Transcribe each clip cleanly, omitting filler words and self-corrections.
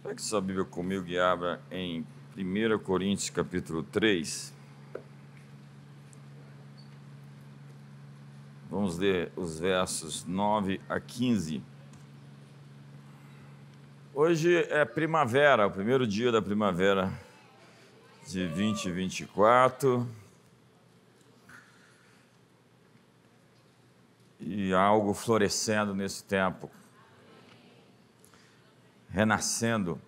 Pegue sua Bíblia comigo e abra em 1 Coríntios capítulo 3. Vamos ler os versos 9 a 15. Hoje é primavera, o primeiro dia da primavera de 2024. E há algo florescendo nesse tempo, renascendo,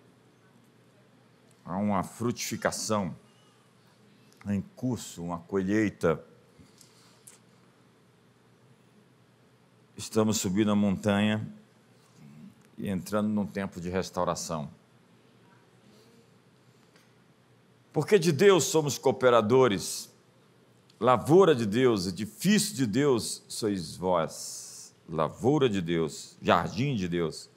há uma frutificação em curso, uma colheita. Estamos subindo a montanha e entrando num tempo de restauração. Porque de Deus somos cooperadores, lavoura de Deus, edifício de Deus sois vós. Lavoura de Deus, jardim de Deus,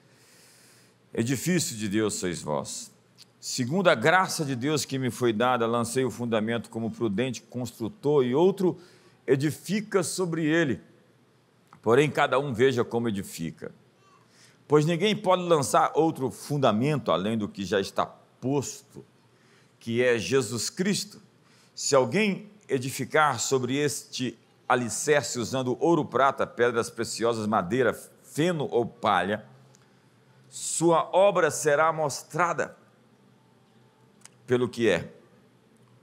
edifício de Deus sois vós. Segundo a graça de Deus que me foi dada, lancei o fundamento como prudente construtor, e outro edifica sobre ele. Porém, cada um veja como edifica. Pois ninguém pode lançar outro fundamento além do que já está posto, que é Jesus Cristo. Se alguém edificar sobre este alicerce usando ouro, prata, pedras preciosas, madeira, feno ou palha, sua obra será mostrada pelo que é,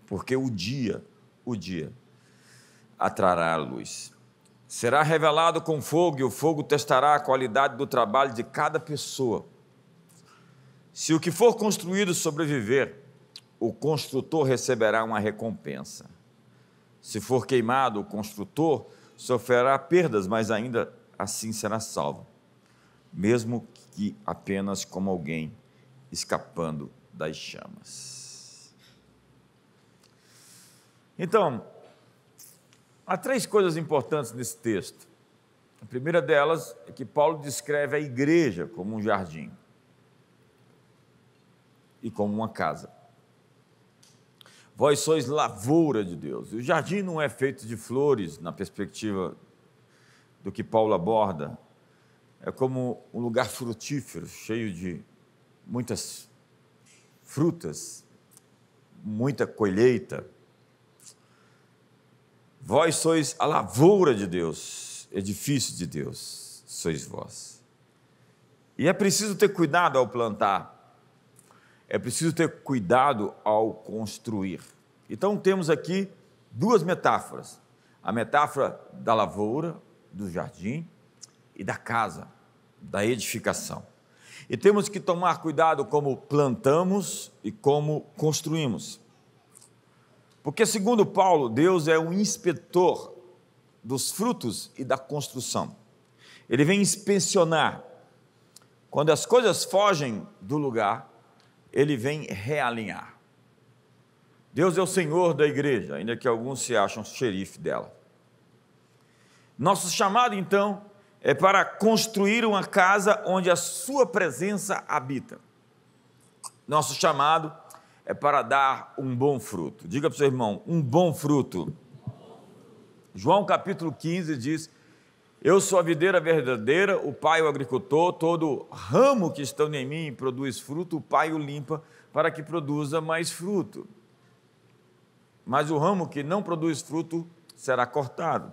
porque o dia atrará a luz. Será revelado com fogo, e o fogo testará a qualidade do trabalho de cada pessoa. Se o que for construído sobreviver, o construtor receberá uma recompensa. Se for queimado, o construtor sofrerá perdas, mas ainda assim será salvo, mesmo que apenas como alguém escapando das chamas. Então, há três coisas importantes nesse texto. A primeira delas é que Paulo descreve a igreja como um jardim e como uma casa. Vós sois lavoura de Deus. O jardim não é feito de flores, na perspectiva do que Paulo aborda. É como um lugar frutífero, cheio de muitas frutas, muita colheita. Vós sois a lavoura de Deus, edifício de Deus, sois vós. E é preciso ter cuidado ao plantar, é preciso ter cuidado ao construir. Então temos aqui duas metáforas: a metáfora da lavoura, do jardim, e da casa, da edificação. E temos que tomar cuidado como plantamos e como construímos. Porque, segundo Paulo, Deus é o inspetor dos frutos e da construção. Ele vem inspecionar. Quando as coisas fogem do lugar, ele vem realinhar. Deus é o Senhor da igreja, ainda que alguns se acham xerife dela. Nosso chamado, então, é para construir uma casa onde a sua presença habita. Nosso chamado é para dar um bom fruto. Diga para o seu irmão, um bom fruto. João capítulo 15 diz: eu sou a videira verdadeira, o Pai é o agricultor, todo ramo que está em mim produz fruto, o Pai o limpa para que produza mais fruto. Mas o ramo que não produz fruto será cortado.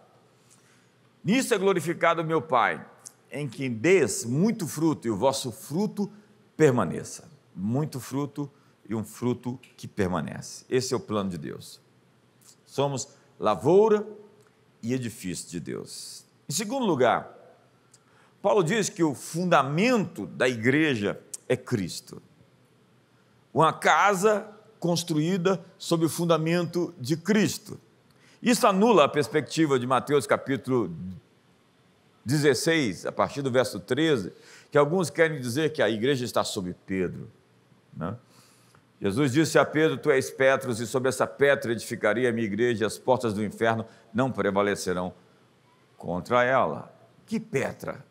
Nisso é glorificado o meu Pai, em que dês muito fruto e o vosso fruto permaneça. Muito fruto e um fruto que permanece. Esse é o plano de Deus. Somos lavoura e edifício de Deus. Em segundo lugar, Paulo diz que o fundamento da igreja é Cristo. Uma casa construída sob o fundamento de Cristo. Isso anula a perspectiva de Mateus capítulo 16, a partir do verso 13, que alguns querem dizer que a igreja está sob Pedro, né? Jesus disse a Pedro: tu és Petros, e sobre essa pedra edificarei a minha igreja, e as portas do inferno não prevalecerão contra ela. Que pedra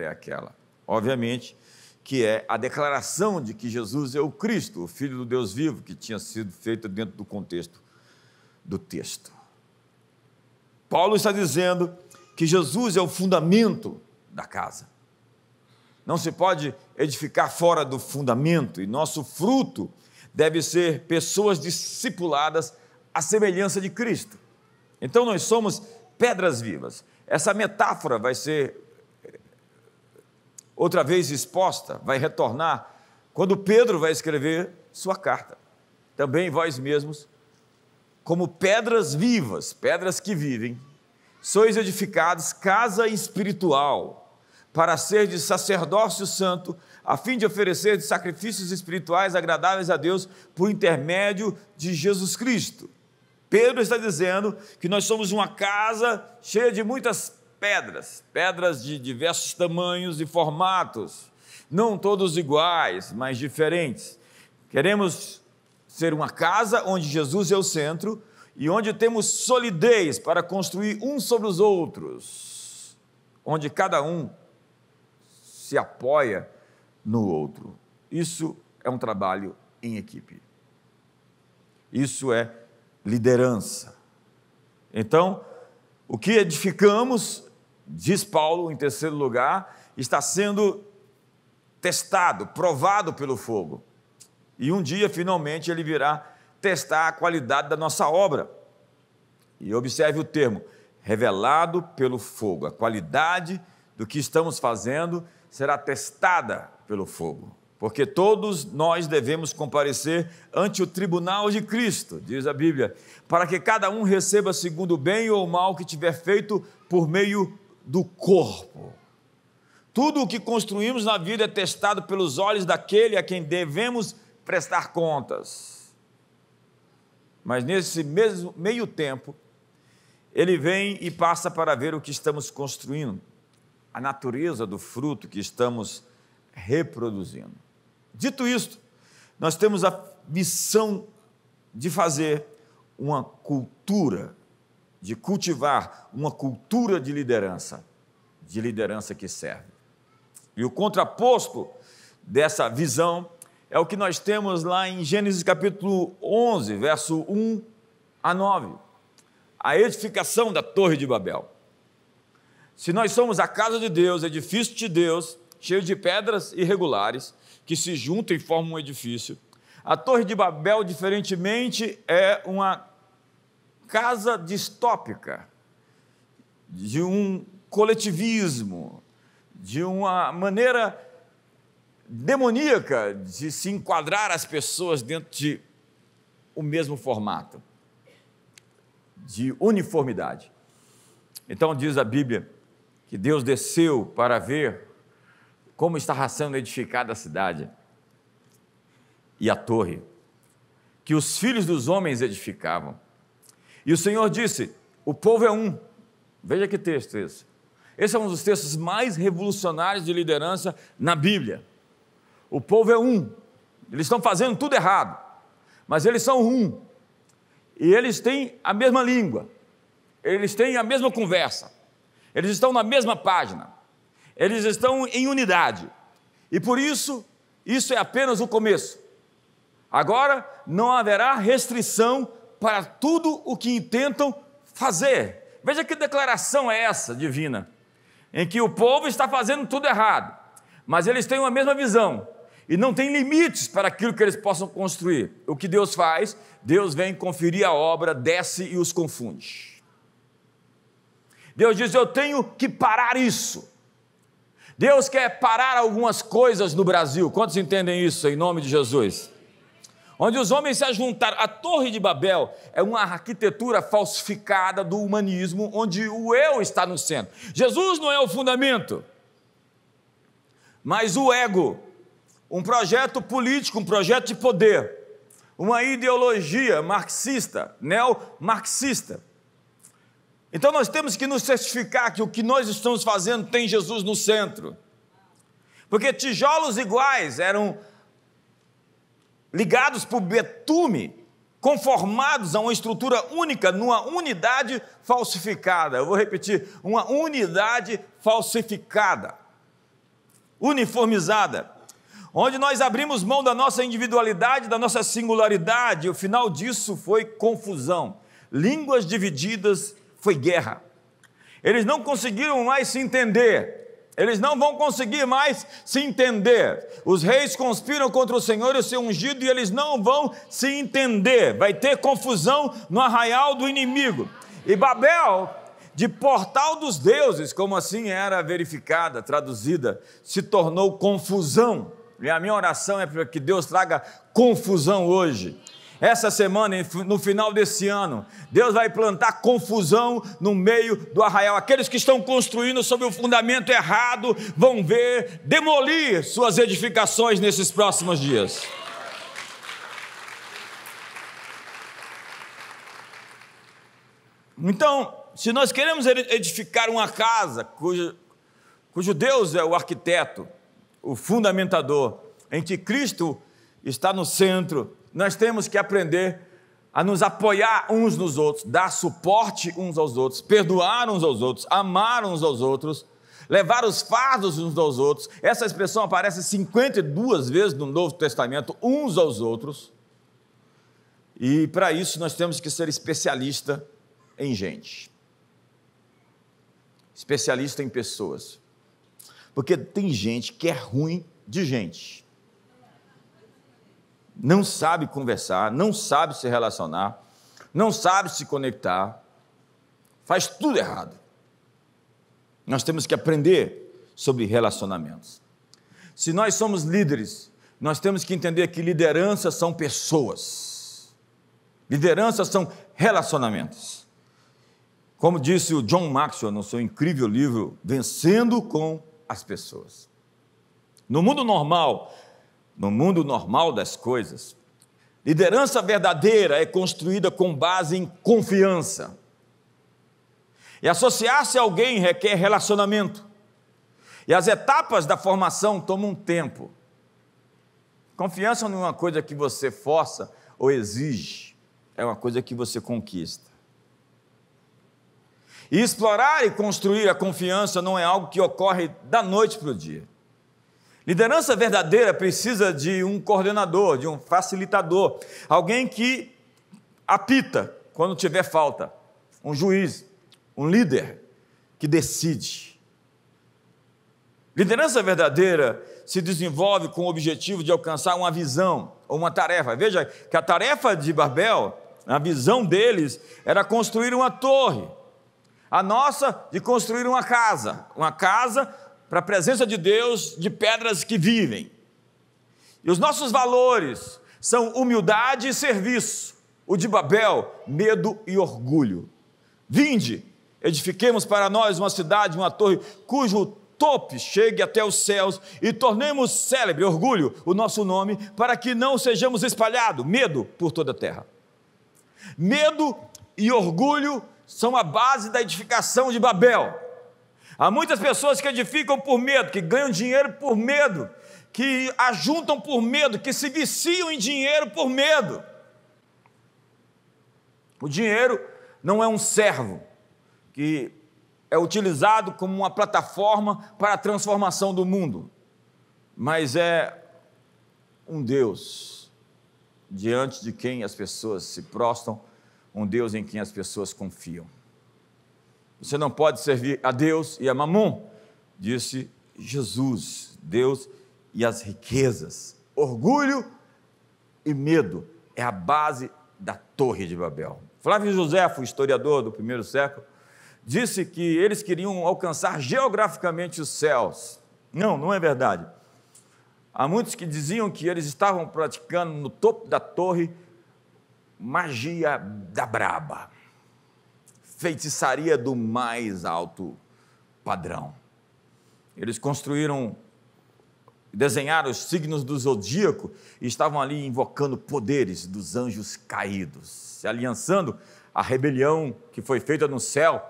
é aquela? Obviamente que é a declaração de que Jesus é o Cristo, o Filho do Deus vivo, que tinha sido feita dentro do contexto do texto. Paulo está dizendo que Jesus é o fundamento da casa. não se pode edificar fora do fundamento, e nosso fruto deve ser pessoas discipuladas à semelhança de Cristo. Então nós somos pedras vivas. Essa metáfora vai ser outra vez exposta, vai retornar, quando Pedro vai escrever sua carta. Também vós mesmos, como pedras vivas, pedras que vivem, sois edificados casa espiritual, para ser de sacerdócio santo, a fim de oferecer sacrifícios espirituais agradáveis a Deus por intermédio de Jesus Cristo. Pedro está dizendo que nós somos uma casa cheia de muitas pedras, pedras de diversos tamanhos e formatos, não todos iguais, mas diferentes. Queremos ser uma casa onde Jesus é o centro e onde temos solidez para construir uns sobre os outros, onde cada um se apoia no outro. Isso é um trabalho em equipe. Isso é liderança. Então, o que edificamos, diz Paulo em terceiro lugar, está sendo testado, provado pelo fogo. E um dia, finalmente, ele virá testar a qualidade da nossa obra. E observe o termo, revelado pelo fogo. A qualidade do que estamos fazendo será testada pelo fogo, porque todos nós devemos comparecer ante o tribunal de Cristo, diz a Bíblia, para que cada um receba segundo o bem ou o mal que tiver feito por meio do corpo. Tudo o que construímos na vida é testado pelos olhos daquele a quem devemos prestar contas. Mas nesse mesmo meio tempo, ele vem e passa para ver o que estamos construindo, a natureza do fruto que estamos reproduzindo. Dito isto, nós temos a missão de fazer uma cultura, de cultivar uma cultura de liderança que serve. E o contraposto dessa visão é o que nós temos lá em Gênesis capítulo 11, verso 1 a 9, a edificação da Torre de Babel. Se nós somos a casa de Deus, edifício de Deus, cheio de pedras irregulares, que se juntam e formam um edifício, a Torre de Babel, diferentemente, é uma casa distópica, de um coletivismo, de uma maneira demoníaca de se enquadrar as pessoas dentro de o mesmo formato, de uniformidade. Então diz a Bíblia que Deus desceu para ver como estava sendo edificada a cidade e a torre, que os filhos dos homens edificavam. E o Senhor disse, o povo é um. Veja que texto esse. Esse é um dos textos mais revolucionários de liderança na Bíblia. O povo é um. Eles estão fazendo tudo errado, mas eles são um. E eles têm a mesma língua. Eles têm a mesma conversa. Eles estão na mesma página. Eles estão em unidade. E por isso, isso é apenas o começo. Agora, não haverá restrição para tudo o que intentam fazer. Veja que declaração é essa divina, em que o povo está fazendo tudo errado, mas eles têm uma mesma visão, e não tem limites para aquilo que eles possam construir. O que Deus faz? Deus vem conferir a obra, desce e os confunde. Deus diz, eu tenho que parar isso. Deus quer parar algumas coisas no Brasil. Quantos entendem isso em nome de Jesus? Onde os homens se ajuntaram. A Torre de Babel é uma arquitetura falsificada do humanismo, onde o eu está no centro. Jesus não é o fundamento, mas o ego, um projeto político, um projeto de poder, uma ideologia marxista, neo-marxista. Então nós temos que nos certificar que o que nós estamos fazendo tem Jesus no centro, porque tijolos iguais eram ligados por betume, conformados a uma estrutura única, numa unidade falsificada. Eu vou repetir, uma unidade falsificada, uniformizada, onde nós abrimos mão da nossa individualidade, da nossa singularidade, e o final disso foi confusão, línguas divididas, foi guerra. Eles não conseguiram mais se entender, Eles não vão conseguir mais se entender. Os reis conspiram contra o Senhor e o seu ungido, e eles não vão se entender. Vai ter confusão no arraial do inimigo. E Babel, de portal dos deuses, como assim era verificada, traduzida, se tornou confusão. E a minha oração é para que Deus traga confusão hoje. Essa semana, no final desse ano, Deus vai plantar confusão no meio do arraial. Aqueles que estão construindo sobre o fundamento errado vão ver demolir suas edificações nesses próximos dias. Então, se nós queremos edificar uma casa cujo Deus é o arquiteto, o fundamentador, em que Cristo está no centro, nós temos que aprender a nos apoiar uns nos outros, dar suporte uns aos outros, perdoar uns aos outros, amar uns aos outros, levar os fardos uns aos outros. Essa expressão aparece 52 vezes no Novo Testamento, uns aos outros. E para isso nós temos que ser especialista em gente, especialista em pessoas, porque tem gente que é ruim de gente. Não sabe conversar, não sabe se relacionar, não sabe se conectar, faz tudo errado. Nós temos que aprender sobre relacionamentos. Se nós somos líderes, nós temos que entender que liderança são pessoas, liderança são relacionamentos. Como disse o John Maxwell no seu incrível livro, Vencendo com as Pessoas. No mundo normal das coisas, liderança verdadeira é construída com base em confiança. E associar-se a alguém requer relacionamento. E as etapas da formação tomam tempo. Confiança não é uma coisa que você força ou exige, é uma coisa que você conquista. E explorar e construir a confiança não é algo que ocorre da noite para o dia. Liderança verdadeira precisa de um coordenador, de um facilitador, alguém que apita quando tiver falta, um juiz, um líder que decide. Liderança verdadeira se desenvolve com o objetivo de alcançar uma visão ou uma tarefa. Veja que a tarefa de Babel, a visão deles, era construir uma torre. A nossa, de construir uma casa para a presença de Deus, de pedras que vivem. E os nossos valores são humildade e serviço. O de Babel, medo e orgulho. Vinde, edifiquemos para nós uma cidade, uma torre, cujo tope chegue até os céus, e tornemos célebre, orgulho, o nosso nome, para que não sejamos espalhados, medo por toda a terra. Medo e orgulho são a base da edificação de Babel. Há muitas pessoas que edificam por medo, que ganham dinheiro por medo, que ajuntam por medo, que se viciam em dinheiro por medo. O dinheiro não é um servo que é utilizado como uma plataforma para a transformação do mundo, mas é um Deus diante de quem as pessoas se prostram, um Deus em quem as pessoas confiam. Você não pode servir a Deus e a Mamon, disse Jesus. Deus e as riquezas. Orgulho e medo é a base da Torre de Babel. Flávio Josefo, historiador do primeiro século, disse que eles queriam alcançar geograficamente os céus. Não é verdade. Há muitos que diziam que eles estavam praticando no topo da torre magia da braba, feitiçaria do mais alto padrão. Eles construíram, desenharam os signos do zodíaco e estavam ali invocando poderes dos anjos caídos, se aliançando à rebelião que foi feita no céu,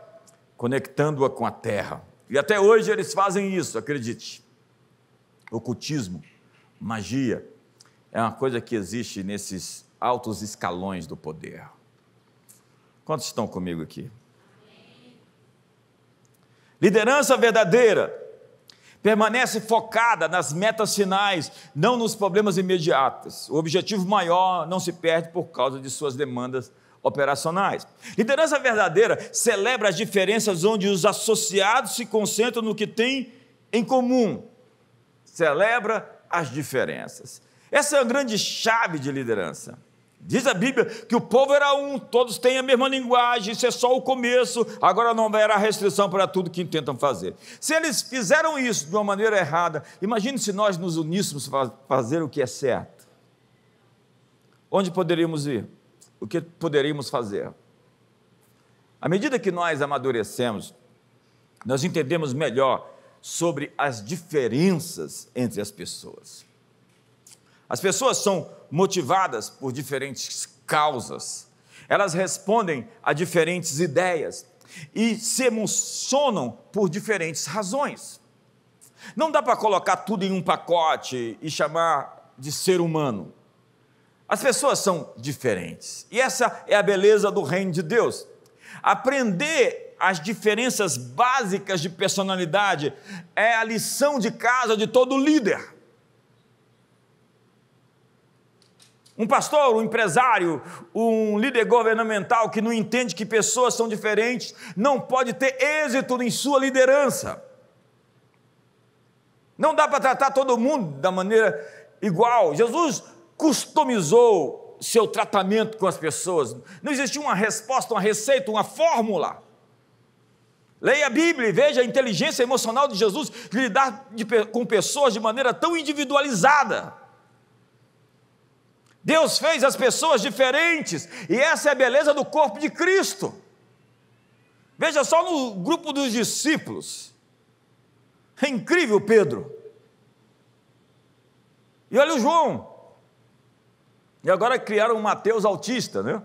conectando-a com a terra. E até hoje eles fazem isso, acredite. Ocultismo, magia, é uma coisa que existe nesses altos escalões do poder. Quantos estão comigo aqui? Liderança verdadeira permanece focada nas metas finais, não nos problemas imediatos. O objetivo maior não se perde por causa de suas demandas operacionais. Liderança verdadeira celebra as diferenças onde os associados se concentram no que tem em comum, celebra as diferenças. Essa é a grande chave de liderança. Diz a Bíblia que o povo era um, todos têm a mesma linguagem, isso é só o começo, agora não haverá restrição para tudo que intentam fazer. Se eles fizeram isso de uma maneira errada, imagine se nós nos uníssemos para fazer o que é certo. Onde poderíamos ir? O que poderíamos fazer? À medida que nós amadurecemos, nós entendemos melhor sobre as diferenças entre as pessoas. As pessoas são motivadas por diferentes causas, elas respondem a diferentes ideias e se emocionam por diferentes razões. Não dá para colocar tudo em um pacote e chamar de ser humano. As pessoas são diferentes e essa é a beleza do reino de Deus. Aprender as diferenças básicas de personalidade é a lição de casa de todo líder. Um pastor, um empresário, um líder governamental que não entende que pessoas são diferentes, não pode ter êxito em sua liderança. Não dá para tratar todo mundo da maneira igual. Jesus customizou seu tratamento com as pessoas. Não existia uma resposta, uma receita, uma fórmula. Leia a Bíblia e veja a inteligência emocional de Jesus de lidar com pessoas de maneira tão individualizada. Deus fez as pessoas diferentes e essa é a beleza do corpo de Cristo. Veja só no grupo dos discípulos. É incrível Pedro. E olha o João. E agora criaram um Mateus autista, né?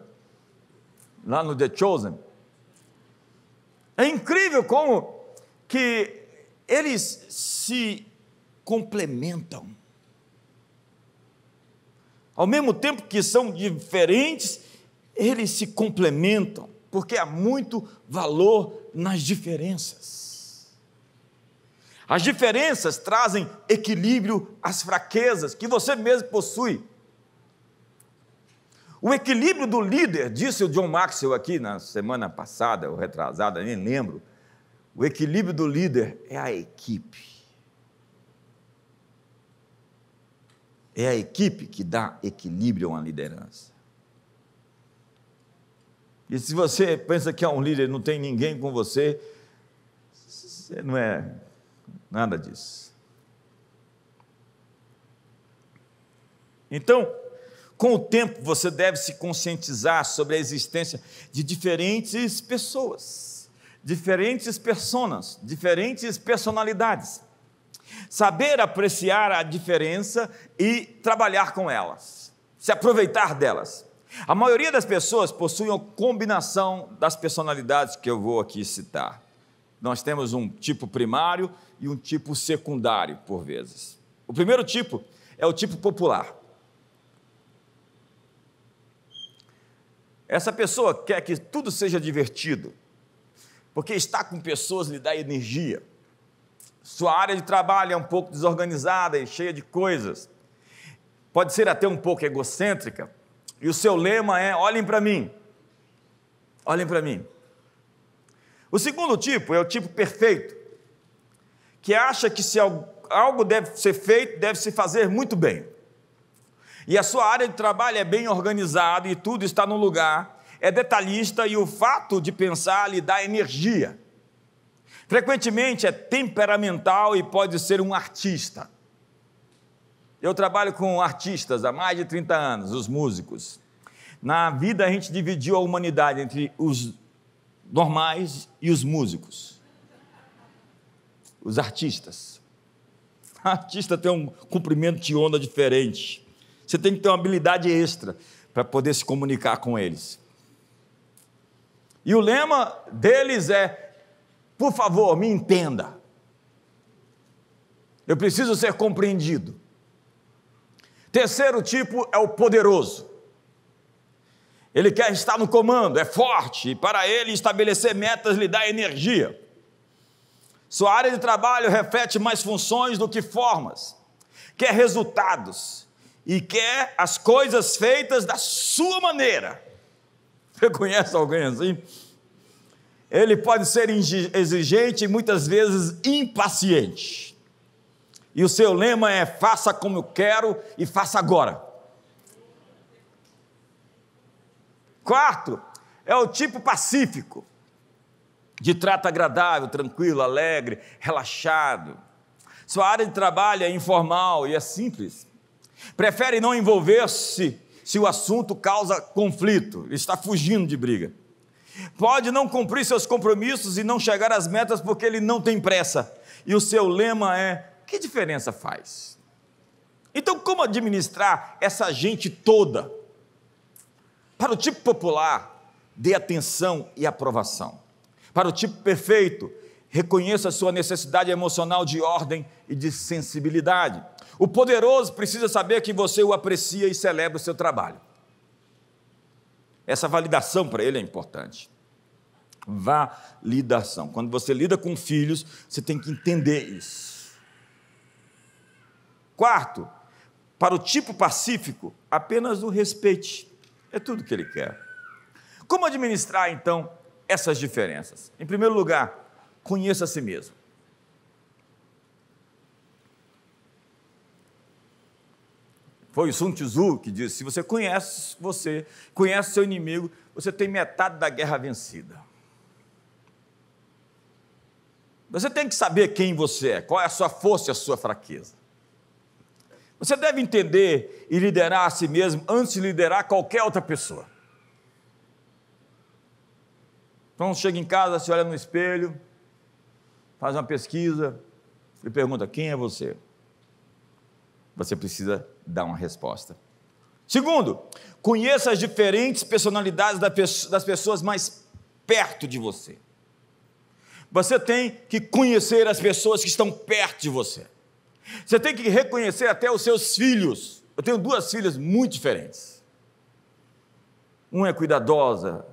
Lá no The Chosen. É incrível como que eles se complementam. Ao mesmo tempo que são diferentes, eles se complementam, porque há muito valor nas diferenças. As diferenças trazem equilíbrio às fraquezas que você mesmo possui. O equilíbrio do líder, disse o John Maxwell aqui na semana passada, ou retrasada, nem lembro. O equilíbrio do líder é a equipe. É a equipe que dá equilíbrio a uma liderança. E se você pensa que é um líder e não tem ninguém com você, você não é nada disso. Então, com o tempo, você deve se conscientizar sobre a existência de diferentes pessoas, diferentes personas, diferentes personalidades. Saber apreciar a diferença e trabalhar com elas, se aproveitar delas. A maioria das pessoas possui uma combinação das personalidades que eu vou aqui citar. Nós temos um tipo primário e um tipo secundário, por vezes. O primeiro tipo é o tipo popular. Essa pessoa quer que tudo seja divertido, porque estar com pessoas lhe dá energia. Sua área de trabalho é um pouco desorganizada e cheia de coisas. Pode ser até um pouco egocêntrica. E o seu lema é: olhem para mim. Olhem para mim. O segundo tipo é o tipo perfeito, que acha que se algo deve ser feito, deve se fazer muito bem. E a sua área de trabalho é bem organizada e tudo está no lugar, é detalhista e o fato de pensar lhe dá energia. Frequentemente é temperamental e pode ser um artista. Eu trabalho com artistas há mais de 30 anos, os músicos. Na vida a gente dividiu a humanidade entre os normais e os músicos. Os artistas. O artista tem um comprimento de onda diferente. Você tem que ter uma habilidade extra para poder se comunicar com eles. E o lema deles é: por favor, me entenda. Eu preciso ser compreendido. Terceiro tipo é o poderoso. Ele quer estar no comando, é forte, e para ele estabelecer metas lhe dá energia. Sua área de trabalho reflete mais funções do que formas. Quer resultados e quer as coisas feitas da sua maneira. Você conhece alguém assim? Ele pode ser exigente e muitas vezes impaciente. E o seu lema é: faça como eu quero e faça agora. Quarto, é o tipo pacífico, de trato agradável, tranquilo, alegre, relaxado. Sua área de trabalho é informal e é simples. Prefere não envolver-se se o assunto causa conflito, está fugindo de briga. Pode não cumprir seus compromissos e não chegar às metas porque ele não tem pressa. E o seu lema é: que diferença faz? Então, como administrar essa gente toda? Para o tipo popular, dê atenção e aprovação. Para o tipo perfeito, reconheça a sua necessidade emocional de ordem e de sensibilidade. O poderoso precisa saber que você o aprecia e celebra o seu trabalho. Essa validação para ele é importante. Validação. Quando você lida com filhos, você tem que entender isso. Quarto, para o tipo pacífico, apenas o respeite. É tudo que ele quer. Como administrar, então, essas diferenças? Em primeiro lugar, conheça a si mesmo. Foi o Sun Tzu que disse: se você conhece seu inimigo, você tem metade da guerra vencida. Você tem que saber quem você é, qual é a sua força e a sua fraqueza. Você deve entender e liderar a si mesmo antes de liderar qualquer outra pessoa. Então, chega em casa, se olha no espelho, faz uma pesquisa e pergunta: quem é você? Você precisa dar uma resposta. Segundo, conheça as diferentes personalidades das pessoas mais perto de você. Você tem que conhecer as pessoas que estão perto de você. Você tem que reconhecer até os seus filhos. Eu tenho 2 filhas muito diferentes. Uma é cuidadosa,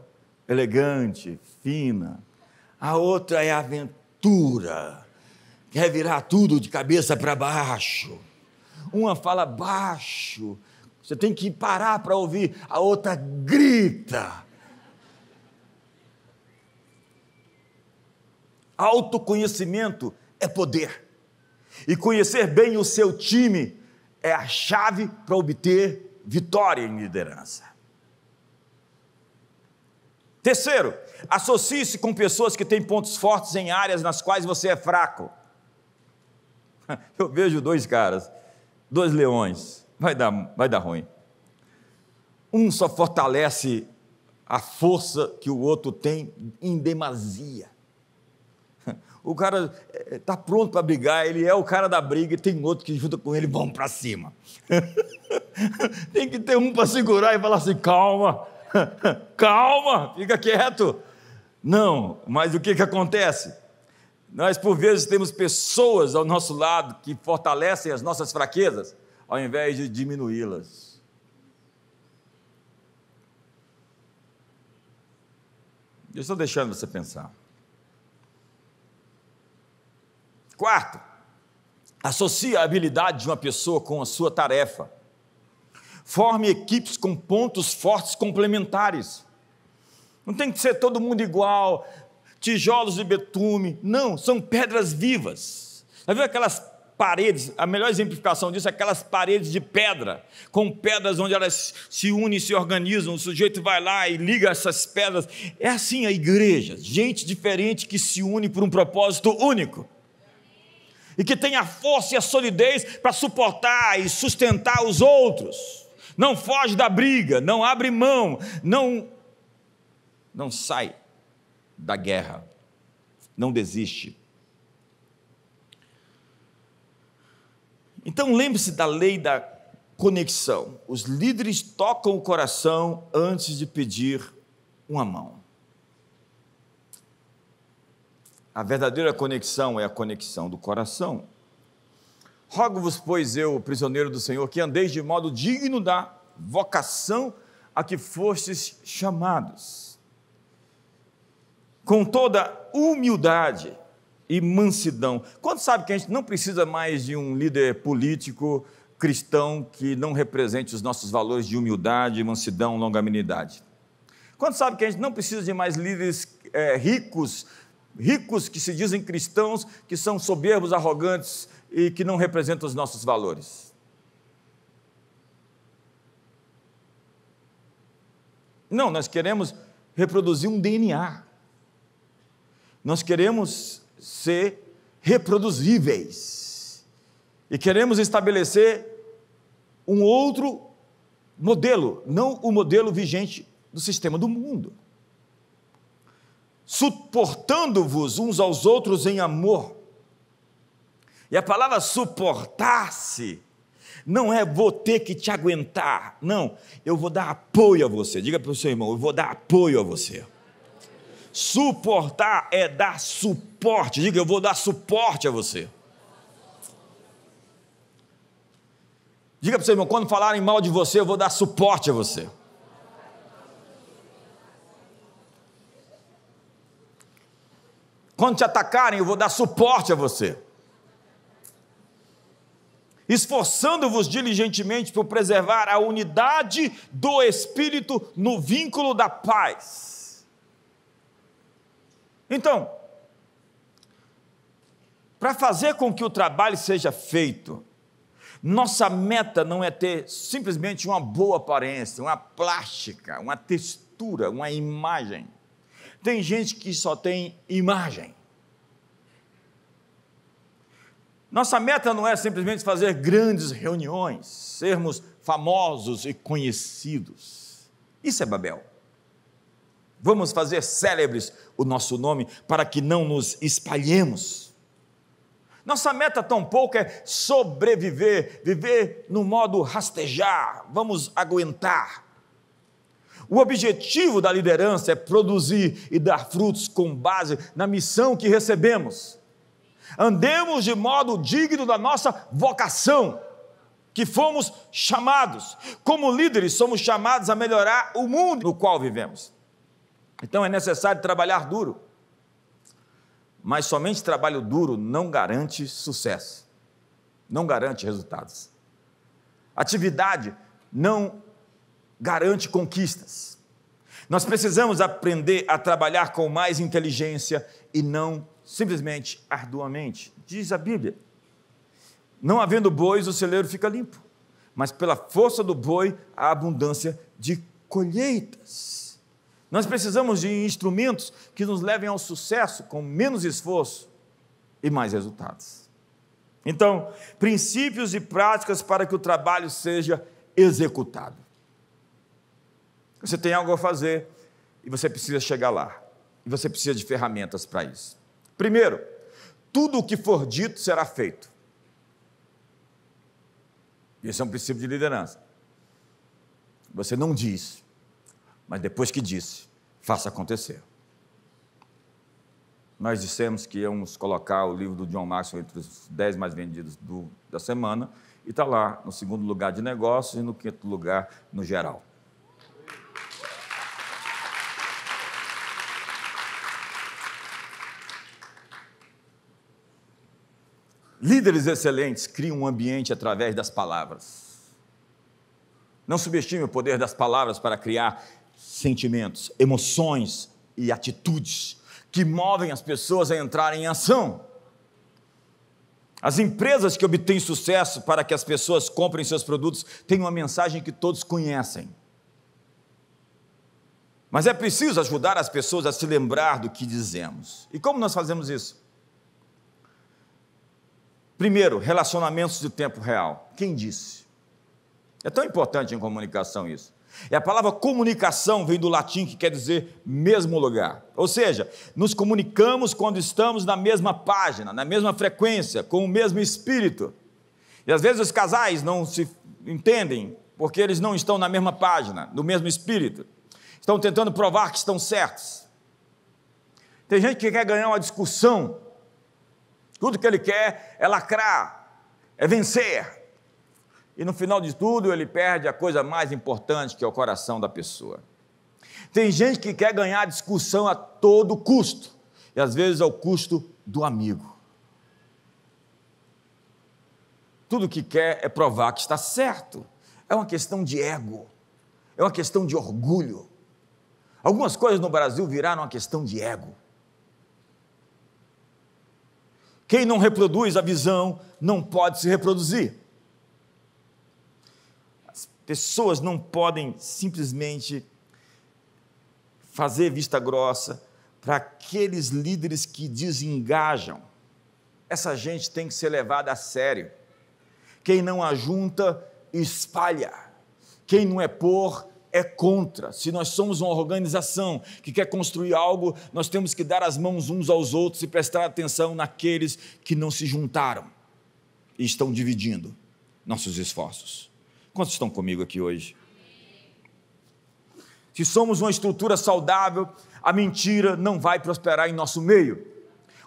elegante, fina. A outra é aventura, quer virar tudo de cabeça para baixo. Uma fala baixo, você tem que parar para ouvir. A outra grita. Autoconhecimento é poder. E conhecer bem o seu time é a chave para obter vitória em liderança. Terceiro, associe-se com pessoas que têm pontos fortes em áreas nas quais você é fraco. Eu vejo 2 caras, 2 leões, vai dar ruim. Um só fortalece a força que o outro tem em demasia. O cara está pronto para brigar, ele é o cara da briga, e tem outro que junta com ele, vamos para cima. Tem que ter um para segurar e falar assim: calma, calma, fica quieto. Não, mas o que acontece? Nós, por vezes, temos pessoas ao nosso lado que fortalecem as nossas fraquezas, ao invés de diminuí-las. Eu estou deixando você pensar. Quarto, associe a habilidade de uma pessoa com a sua tarefa. Forme equipes com pontos fortes complementares. Não tem que ser todo mundo igual, tijolos de betume. Não, são pedras vivas. Já viu aquelas paredes? A melhor exemplificação disso é aquelas paredes de pedra, com pedras onde elas se unem e se organizam. O sujeito vai lá e liga essas pedras. É assim a igreja, gente diferente que se une por um propósito único. E que tem a força e a solidez para suportar e sustentar os outros. Não foge da briga, não abre mão, não sai da guerra, não desiste. Então lembre-se da lei da conexão. Os líderes tocam o coração antes de pedir uma mão. A verdadeira conexão é a conexão do coração. Rogo-vos, pois eu, prisioneiro do Senhor, que andeis de modo digno da vocação a que fostes chamados, com toda humildade e mansidão. Quantos sabem que a gente não precisa mais de um líder político cristão que não represente os nossos valores de humildade, mansidão, longanimidade? Quantos sabem que a gente não precisa de mais líderes ricos que se dizem cristãos, que são soberbos, arrogantes e que não representam os nossos valores. Não, nós queremos reproduzir um DNA. Nós queremos ser reproduzíveis. E queremos estabelecer um outro modelo, não o modelo vigente do sistema do mundo. Suportando-vos uns aos outros em amor. E a palavra suportar-se não é vou ter que te aguentar, não, eu vou dar apoio a você. Diga para o seu irmão, eu vou dar apoio a você. Suportar é dar suporte. Diga, eu vou dar suporte a você. Diga para o seu irmão, quando falarem mal de você, eu vou dar suporte a você. Quando te atacarem, eu vou dar suporte a você. Esforçando-vos diligentemente por preservar a unidade do Espírito no vínculo da paz. Então, para fazer com que o trabalho seja feito, nossa meta não é ter simplesmente uma boa aparência, uma plástica, uma textura, uma imagem. Tem gente que só tem imagem. Nossa meta não é simplesmente fazer grandes reuniões, sermos famosos e conhecidos. Isso é Babel. Vamos fazer célebres o nosso nome para que não nos espalhemos. Nossa meta tampouco é sobreviver, viver no modo rastejar, vamos aguentar. O objetivo da liderança é produzir e dar frutos com base na missão que recebemos. Andemos de modo digno da nossa vocação, que fomos chamados. Como líderes, somos chamados a melhorar o mundo no qual vivemos. Então é necessário trabalhar duro. Mas somente trabalho duro não garante sucesso, não garante resultados. Atividade não garante conquistas. Nós precisamos aprender a trabalhar com mais inteligência e não simplesmente arduamente. Diz a Bíblia, não havendo bois, o celeiro fica limpo, mas pela força do boi, a abundância de colheitas. Nós precisamos de instrumentos que nos levem ao sucesso com menos esforço e mais resultados. Então, princípios e práticas para que o trabalho seja executado. Você tem algo a fazer e você precisa chegar lá. E você precisa de ferramentas para isso. Primeiro, tudo o que for dito será feito. Esse é um princípio de liderança. Você não diz, mas depois que disse, faça acontecer. Nós dissemos que íamos colocar o livro do John Maxwell entre os 10 mais vendidos da semana, e está lá no segundo lugar de negócios e no quinto lugar no geral. Líderes excelentes criam um ambiente através das palavras. Não subestime o poder das palavras para criar sentimentos, emoções e atitudes que movem as pessoas a entrarem em ação. As empresas que obtêm sucesso para que as pessoas comprem seus produtos têm uma mensagem que todos conhecem. Mas é preciso ajudar as pessoas a se lembrar do que dizemos. E como nós fazemos isso? Primeiro, relacionamentos de tempo real. Quem disse? É tão importante em comunicação isso. E a palavra comunicação vem do latim que quer dizer mesmo lugar. Ou seja, nos comunicamos quando estamos na mesma página, na mesma frequência, com o mesmo espírito. E às vezes os casais não se entendem porque eles não estão na mesma página, no mesmo espírito. Estão tentando provar que estão certos. Tem gente que quer ganhar uma discussão. Tudo que ele quer é lacrar, é vencer. E no final de tudo ele perde a coisa mais importante, que é o coração da pessoa. Tem gente que quer ganhar discussão a todo custo, e às vezes ao custo do amigo. Tudo que quer é provar que está certo. É uma questão de ego, é uma questão de orgulho. Algumas coisas no Brasil viraram uma questão de ego. Quem não reproduz a visão não pode se reproduzir. As pessoas não podem simplesmente fazer vista grossa para aqueles líderes que desengajam. Essa gente tem que ser levada a sério. Quem não ajunta, espalha. Quem não é por, é contra. Se nós somos uma organização que quer construir algo, nós temos que dar as mãos uns aos outros e prestar atenção naqueles que não se juntaram e estão dividindo nossos esforços. Quantos estão comigo aqui hoje? Se somos uma estrutura saudável, a mentira não vai prosperar em nosso meio.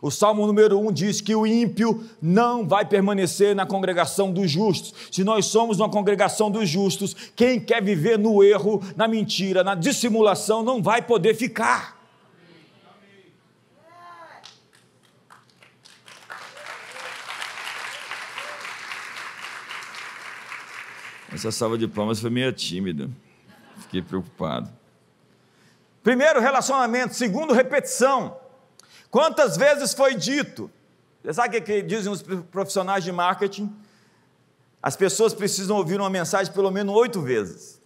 O Salmo número 1 diz que o ímpio não vai permanecer na congregação dos justos. Se nós somos uma congregação dos justos, quem quer viver no erro, na mentira, na dissimulação, não vai poder ficar. Essa salva de palmas foi meio tímida. Fiquei preocupado. Primeiro, relacionamento. Segundo, repetição. Quantas vezes foi dito? Você sabe o que dizem os profissionais de marketing? As pessoas precisam ouvir uma mensagem pelo menos 8 vezes.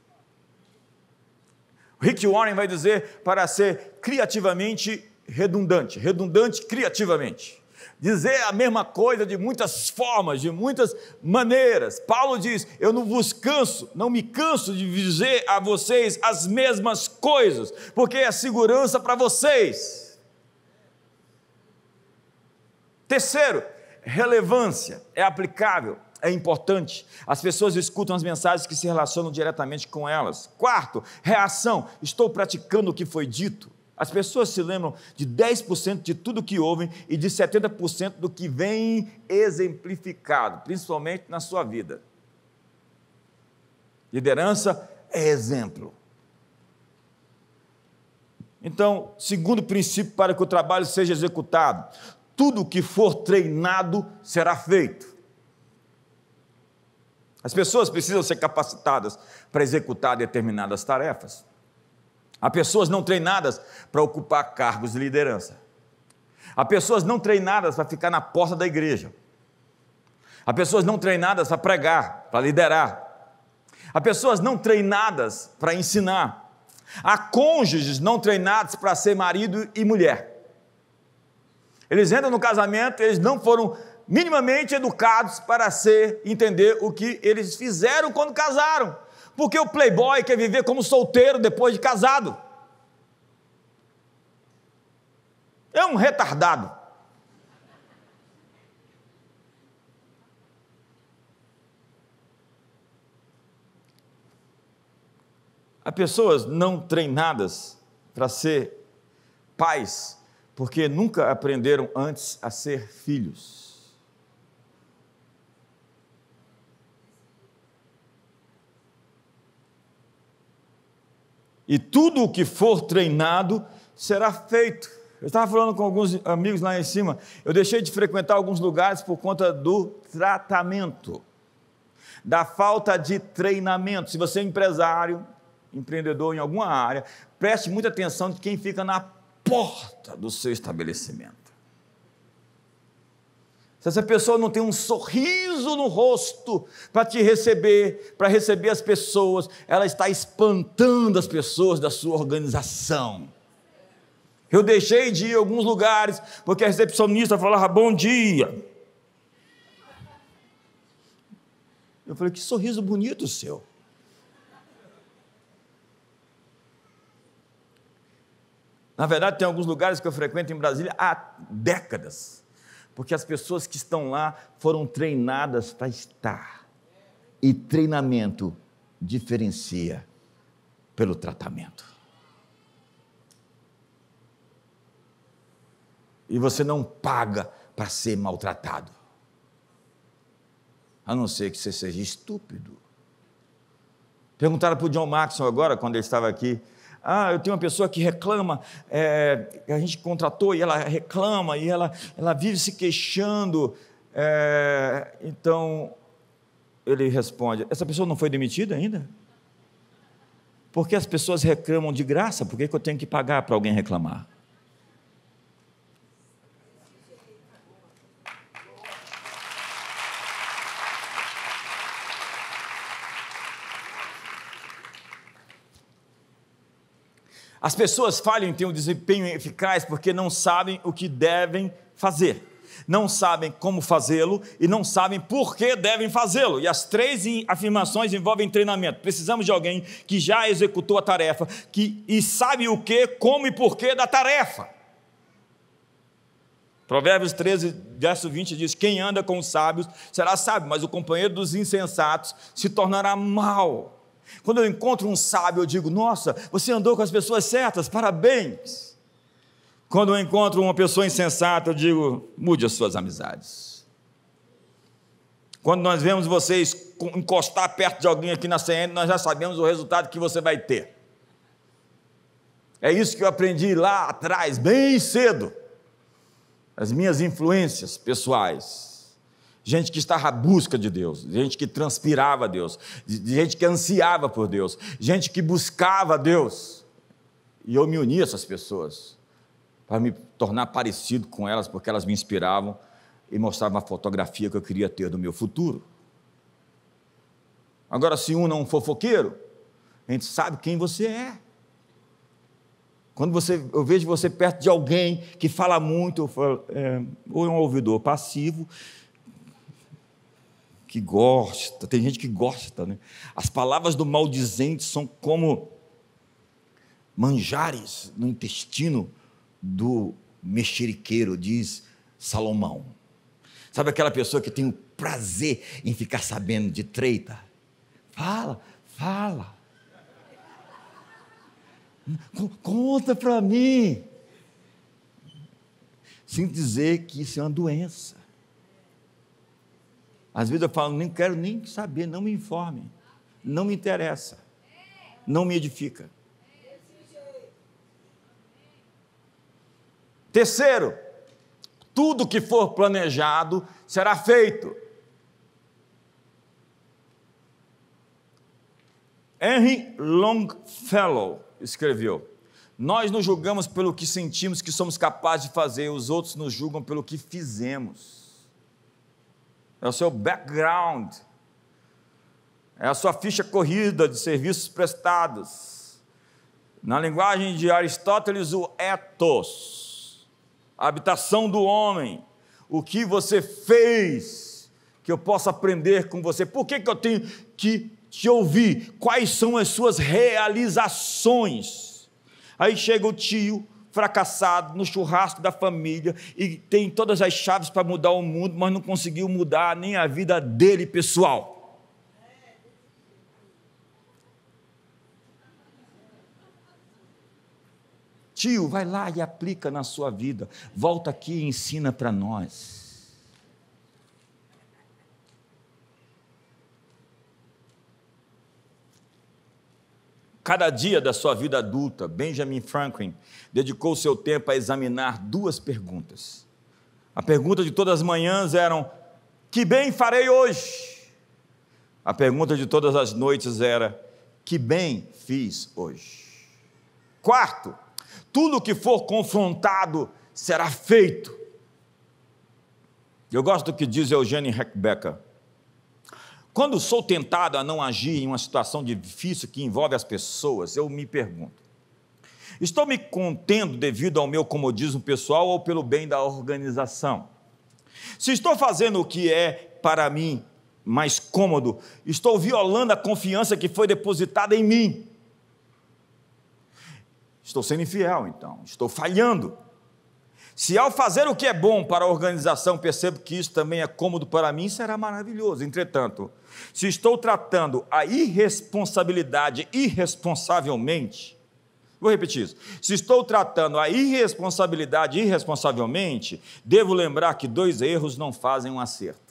Rick Warren vai dizer para ser criativamente redundante criativamente. Dizer a mesma coisa de muitas formas, de muitas maneiras. Paulo diz, eu não me canso de dizer a vocês as mesmas coisas, porque é segurança para vocês. Terceiro, relevância, é aplicável, é importante. As pessoas escutam as mensagens que se relacionam diretamente com elas. Quarto, reação, estou praticando o que foi dito. As pessoas se lembram de 10% de tudo que ouvem e de 70% do que vem exemplificado, principalmente na sua vida. Liderança é exemplo. Então, segundo princípio para que o trabalho seja executado, tudo que for treinado será feito. As pessoas precisam ser capacitadas para executar determinadas tarefas. Há pessoas não treinadas para ocupar cargos de liderança. Há pessoas não treinadas para ficar na porta da igreja. Há pessoas não treinadas para pregar, para liderar. Há pessoas não treinadas para ensinar. Há cônjuges não treinados para ser marido e mulher. Eles entram no casamento, eles não foram minimamente educados para entender o que eles fizeram quando casaram. Porque o playboy quer viver como solteiro depois de casado. É um retardado. Há pessoas não treinadas para ser pais, porque nunca aprenderam antes a ser filhos. E tudo o que for treinado será feito. Eu estava falando com alguns amigos lá em cima, eu deixei de frequentar alguns lugares por conta do tratamento, da falta de treinamento. Se você é empresário, empreendedor em alguma área, preste muita atenção de quem fica na porta do seu estabelecimento. Se essa pessoa não tem um sorriso no rosto para te receber, para receber as pessoas, ela está espantando as pessoas da sua organização. Eu deixei de ir a alguns lugares, porque a recepcionista falava bom dia. Eu falei, que sorriso bonito o seu. Na verdade, tem alguns lugares que eu frequento em Brasília há décadas, porque as pessoas que estão lá foram treinadas para estar. E treinamento diferencia pelo tratamento. E você não paga para ser maltratado, a não ser que você seja estúpido. Perguntaram para o John Maxwell agora, quando ele estava aqui, eu tenho uma pessoa que reclama, a gente contratou e ela reclama, e ela vive se queixando, então ele responde, essa pessoa não foi demitida ainda? Porque as pessoas reclamam de graça, por que eu tenho que pagar para alguém reclamar? As pessoas falham em ter um desempenho eficaz porque não sabem o que devem fazer, não sabem como fazê-lo e não sabem por que devem fazê-lo. E as três afirmações envolvem treinamento. Precisamos de alguém que já executou a tarefa e sabe o que, como e porquê da tarefa. Provérbios 13, verso 20 diz: quem anda com os sábios será sábio, mas o companheiro dos insensatos se tornará mau. Quando eu encontro um sábio, eu digo: nossa, você andou com as pessoas certas, parabéns. Quando eu encontro uma pessoa insensata, eu digo: mude as suas amizades. Quando nós vemos vocês encostar perto de alguém aqui na CN, nós já sabemos o resultado que você vai ter. É isso que eu aprendi lá atrás, bem cedo. As minhas influências pessoais, gente que estava à busca de Deus, gente que transpirava Deus, gente que ansiava por Deus, gente que buscava Deus, e eu me uni a essas pessoas, para me tornar parecido com elas, porque elas me inspiravam e mostravam a fotografia que eu queria ter do meu futuro. Agora, se um não é um fofoqueiro, a gente sabe quem você é. Quando eu vejo você perto de alguém que fala muito, eu falo, ou é um ouvidor passivo, que gosta, tem gente que gosta, né? As palavras do maldizente são como manjares no intestino do mexeriqueiro, diz Salomão. Sabe aquela pessoa que tem o prazer em ficar sabendo de treta? Fala. Conta para mim. Sem dizer que isso é uma doença. Às vezes eu falo: nem quero nem saber, não me informe, não me interessa, não me edifica. Terceiro, tudo que for planejado será feito. Henry Longfellow escreveu: nós nos julgamos pelo que sentimos que somos capazes de fazer, os outros nos julgam pelo que fizemos. É o seu background, é a sua ficha corrida de serviços prestados. Na linguagem de Aristóteles, o ethos, a habitação do homem, o que você fez, que eu possa aprender com você. Por que eu tenho que te ouvir? Quais são as suas realizações? Aí chega o tio fracassado no churrasco da família e tem todas as chaves para mudar o mundo, mas não conseguiu mudar nem a vida dele pessoal. Tio, vai lá e aplica na sua vida. Volta aqui e ensina para nós. Cada dia da sua vida adulta, Benjamin Franklin dedicou seu tempo a examinar duas perguntas. A pergunta de todas as manhãs era: que bem farei hoje? A pergunta de todas as noites era: que bem fiz hoje? Quarto, tudo que for confrontado será feito. Eu gosto do que diz Eugênio Heckbecker: quando sou tentado a não agir em uma situação difícil que envolve as pessoas, eu me pergunto: estou me contendo devido ao meu comodismo pessoal ou pelo bem da organização? Se estou fazendo o que é para mim mais cômodo, estou violando a confiança que foi depositada em mim. Estou sendo infiel, então, estou falhando. Se ao fazer o que é bom para a organização percebo que isso também é cômodo para mim, será maravilhoso. Entretanto, se estou tratando a irresponsabilidade irresponsavelmente, vou repetir isso, se estou tratando a irresponsabilidade irresponsavelmente, devo lembrar que 2 erros não fazem um acerto.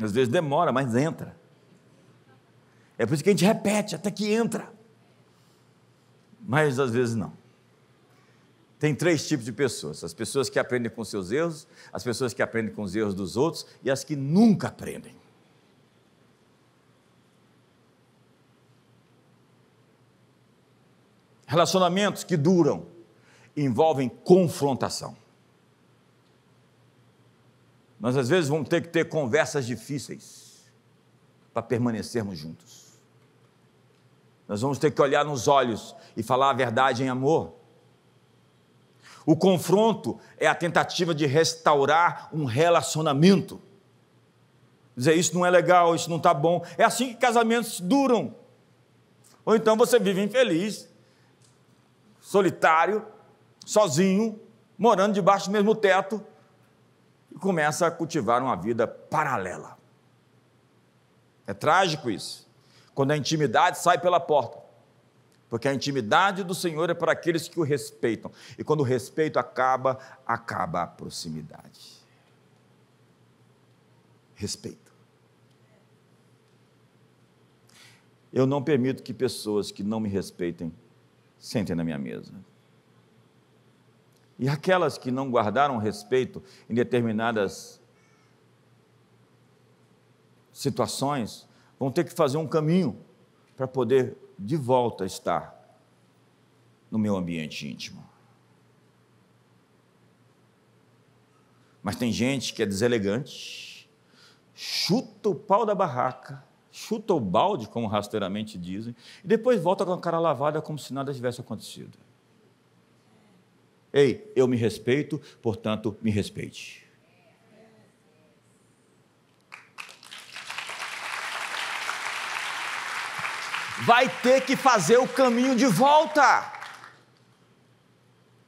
Às vezes demora, mas entra. É por isso que a gente repete até que entra. Mas às vezes não. Tem 3 tipos de pessoas: as pessoas que aprendem com seus erros, as pessoas que aprendem com os erros dos outros e as que nunca aprendem. Relacionamentos que duram envolvem confrontação. Nós às vezes vamos ter que ter conversas difíceis. para permanecermos juntos. Nós vamos ter que olhar nos olhos e falar a verdade em amor. O confronto é a tentativa de restaurar um relacionamento. Dizer, isso não é legal, isso não está bom. É assim que casamentos duram. Ou então você vive infeliz, solitário, sozinho, morando debaixo do mesmo teto, e começa a cultivar uma vida paralela. É trágico isso, quando a intimidade sai pela porta, porque a intimidade do Senhor é para aqueles que o respeitam, e quando o respeito acaba, acaba a proximidade. Respeito. Eu não permito que pessoas que não me respeitem sentem na minha mesa. E aquelas que não guardaram respeito em determinadas situações, vão ter que fazer um caminho para poder de volta estar no meu ambiente íntimo. Mas tem gente que é deselegante, chuta o pau da barraca, chuta o balde, como rasteiramente dizem, e depois volta com a cara lavada como se nada tivesse acontecido. Ei, eu me respeito, portanto, me respeite. Vai ter que fazer o caminho de volta.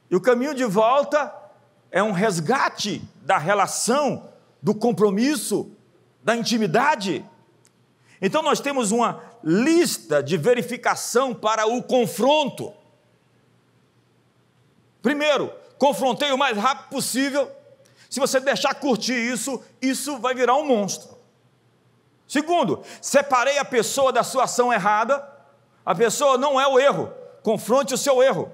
E o caminho de volta é um resgate da relação, do compromisso, da intimidade. Então nós temos uma lista de verificação para o confronto. Primeiro, confrontei o mais rápido possível. Se você deixar curtir isso, isso vai virar um monstro. Segundo, separei a pessoa da sua ação errada. A pessoa não é o erro, confronte o seu erro.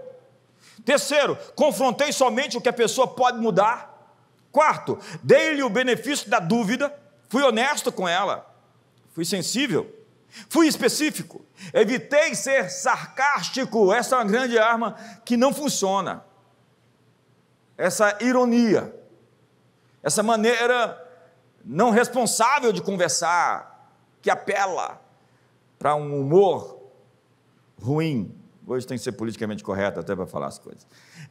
Terceiro, confrontei somente o que a pessoa pode mudar. Quarto, dei-lhe o benefício da dúvida, fui honesto com ela, fui sensível, fui específico, evitei ser sarcástico. Essa é uma grande arma que não funciona. Essa ironia, essa maneira não responsável de conversar, que apela para um humor ruim. Hoje tem que ser politicamente correto até para falar as coisas.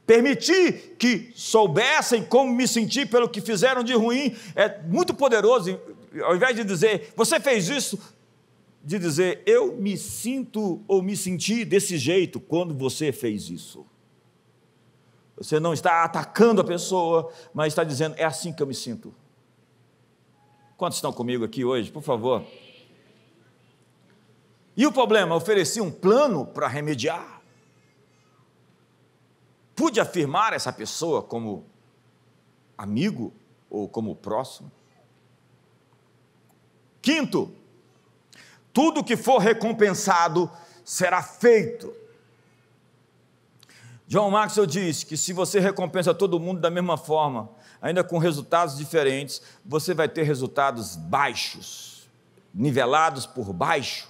Permitir que soubessem como me senti pelo que fizeram de ruim é muito poderoso. Ao invés de dizer, você fez isso, de dizer, eu me sinto ou me senti desse jeito quando você fez isso. Você não está atacando a pessoa, mas está dizendo, é assim que eu me sinto. Quantos estão comigo aqui hoje, por favor? E o problema? Ofereci um plano para remediar. Pude afirmar essa pessoa como amigo ou como próximo. Quinto, tudo que for recompensado será feito. John Maxwell diz que se você recompensa todo mundo da mesma forma, ainda com resultados diferentes, você vai ter resultados baixos, nivelados por baixo.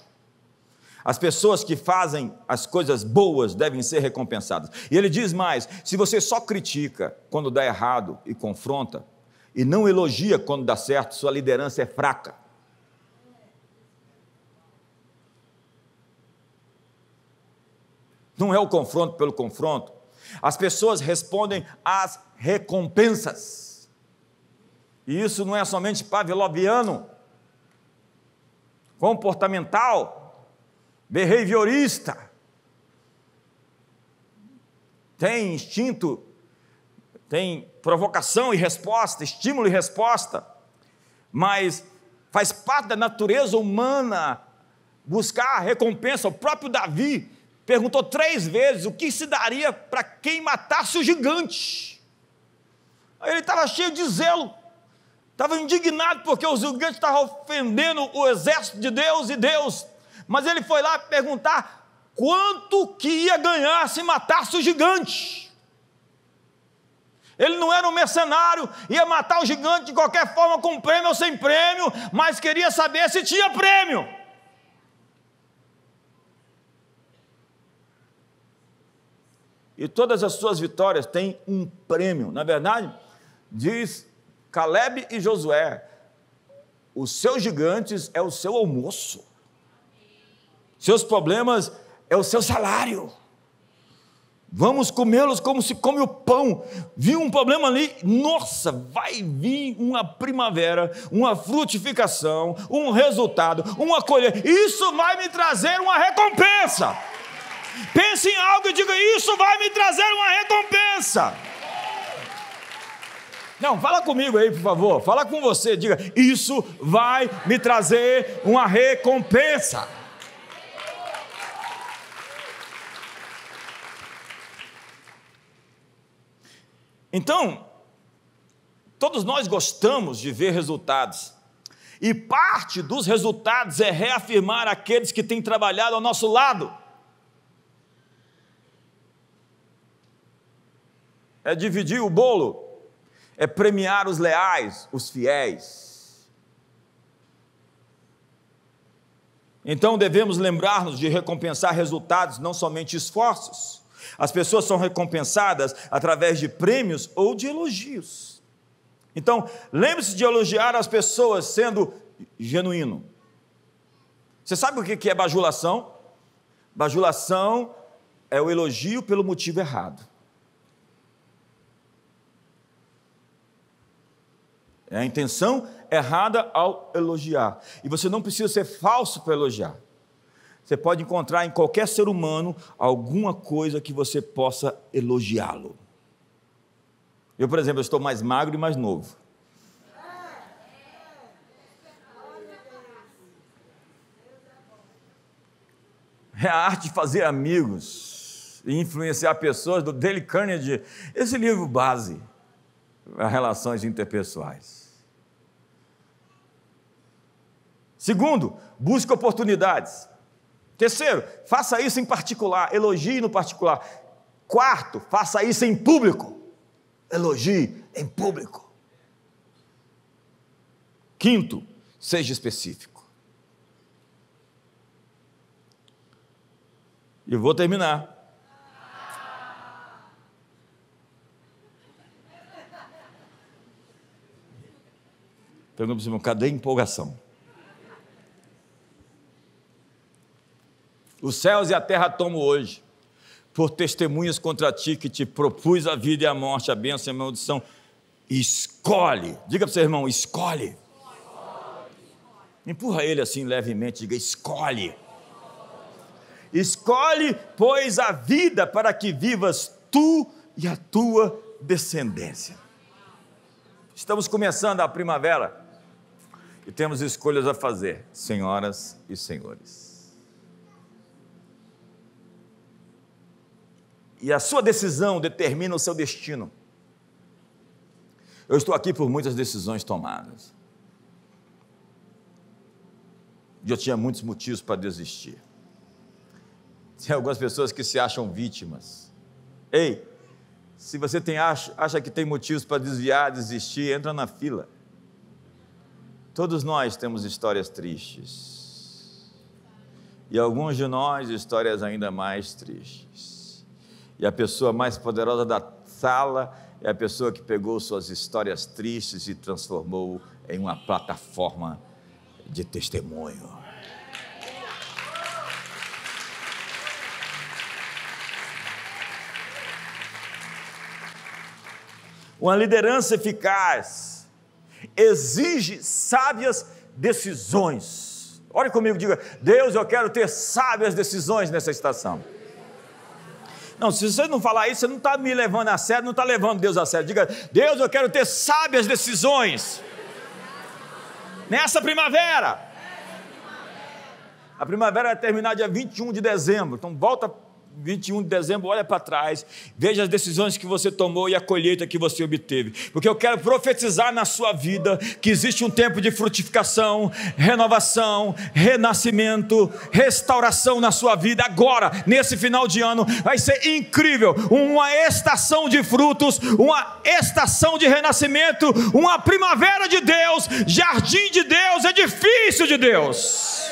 As pessoas que fazem as coisas boas devem ser recompensadas. E ele diz mais, se você só critica quando dá errado e confronta, e não elogia quando dá certo, sua liderança é fraca. Não é o confronto pelo confronto. As pessoas respondem às recompensas. E isso não é somente pavloviano, comportamental, behaviorista. Tem instinto, tem provocação e resposta, estímulo e resposta, mas faz parte da natureza humana buscar a recompensa. O próprio Davi perguntou 3 vezes o que se daria para quem matasse o gigante. Aí ele estava cheio de zelo, estava indignado porque o gigante estava ofendendo o exército de Deus e Deus, mas ele foi lá perguntar quanto que ia ganhar se matasse o gigante. Ele não era um mercenário, ia matar o gigante de qualquer forma, com prêmio ou sem prêmio, mas queria saber se tinha prêmio. E todas as suas vitórias têm um prêmio. Na verdade, diz Caleb e Josué, os seus gigantes é o seu almoço. Seus problemas é o seu salário. Vamos comê-los como se come o pão. Viu um problema ali? Nossa, vai vir uma primavera, uma frutificação, um resultado, uma colheita. Isso vai me trazer uma recompensa. Pense em algo e diga: isso vai me trazer uma recompensa. Não, fala comigo aí, por favor. Fala com você, diga: isso vai me trazer uma recompensa. Então, todos nós gostamos de ver resultados, e parte dos resultados é reafirmar aqueles que têm trabalhado ao nosso lado, é dividir o bolo, é premiar os leais, os fiéis. Então devemos lembrar-nos de recompensar resultados, não somente esforços. As pessoas são recompensadas através de prêmios ou de elogios. Então, lembre-se de elogiar as pessoas sendo genuíno. Você sabe o que é bajulação? Bajulação é o elogio pelo motivo errado. É a intenção errada ao elogiar. E você não precisa ser falso para elogiar. Você pode encontrar em qualquer ser humano alguma coisa que você possa elogiá-lo. Eu, por exemplo, estou mais magro e mais novo. É a arte de fazer amigos e influenciar pessoas, do Dale Carnegie. Esse livro base as relações interpessoais. Segundo, busque oportunidades. Terceiro, faça isso em particular, elogie no particular. Quarto, faça isso em público, elogie em público. Quinto, seja específico. E eu vou terminar. Pergunta para o irmão: cadê a empolgação? Os céus e a terra tomo hoje, por testemunhas contra ti, que te propus a vida e a morte, a bênção e a maldição. Escolhe. Diga para o seu irmão: escolhe. Empurra ele assim levemente, diga: escolhe. Escolhe, pois, a vida para que vivas tu e a tua descendência. Estamos começando a primavera e temos escolhas a fazer, senhoras e senhores. E a sua decisão determina o seu destino. Eu estou aqui por muitas decisões tomadas. E eu tinha muitos motivos para desistir. Tem algumas pessoas que se acham vítimas. Ei, se você acha que tem motivos para desviar, desistir, entra na fila. Todos nós temos histórias tristes. E alguns de nós, histórias ainda mais tristes. E a pessoa mais poderosa da sala é a pessoa que pegou suas histórias tristes e transformou em uma plataforma de testemunho. Uma liderança eficaz exige sábias decisões. Ore comigo, diga: Deus, eu quero ter sábias decisões nessa estação. Não, se você não falar isso, você não está me levando a sério, não está levando Deus a sério. Diga: Deus, eu quero ter sábias decisões nessa primavera. A primavera vai terminar dia 21 de dezembro, então volta 21 de dezembro, olha para trás, veja as decisões que você tomou e a colheita que você obteve, porque eu quero profetizar na sua vida que existe um tempo de frutificação, renovação, renascimento, restauração na sua vida. Agora, nesse final de ano, vai ser incrível, uma estação de frutos, uma estação de renascimento, uma primavera de Deus, jardim de Deus, edifício de Deus.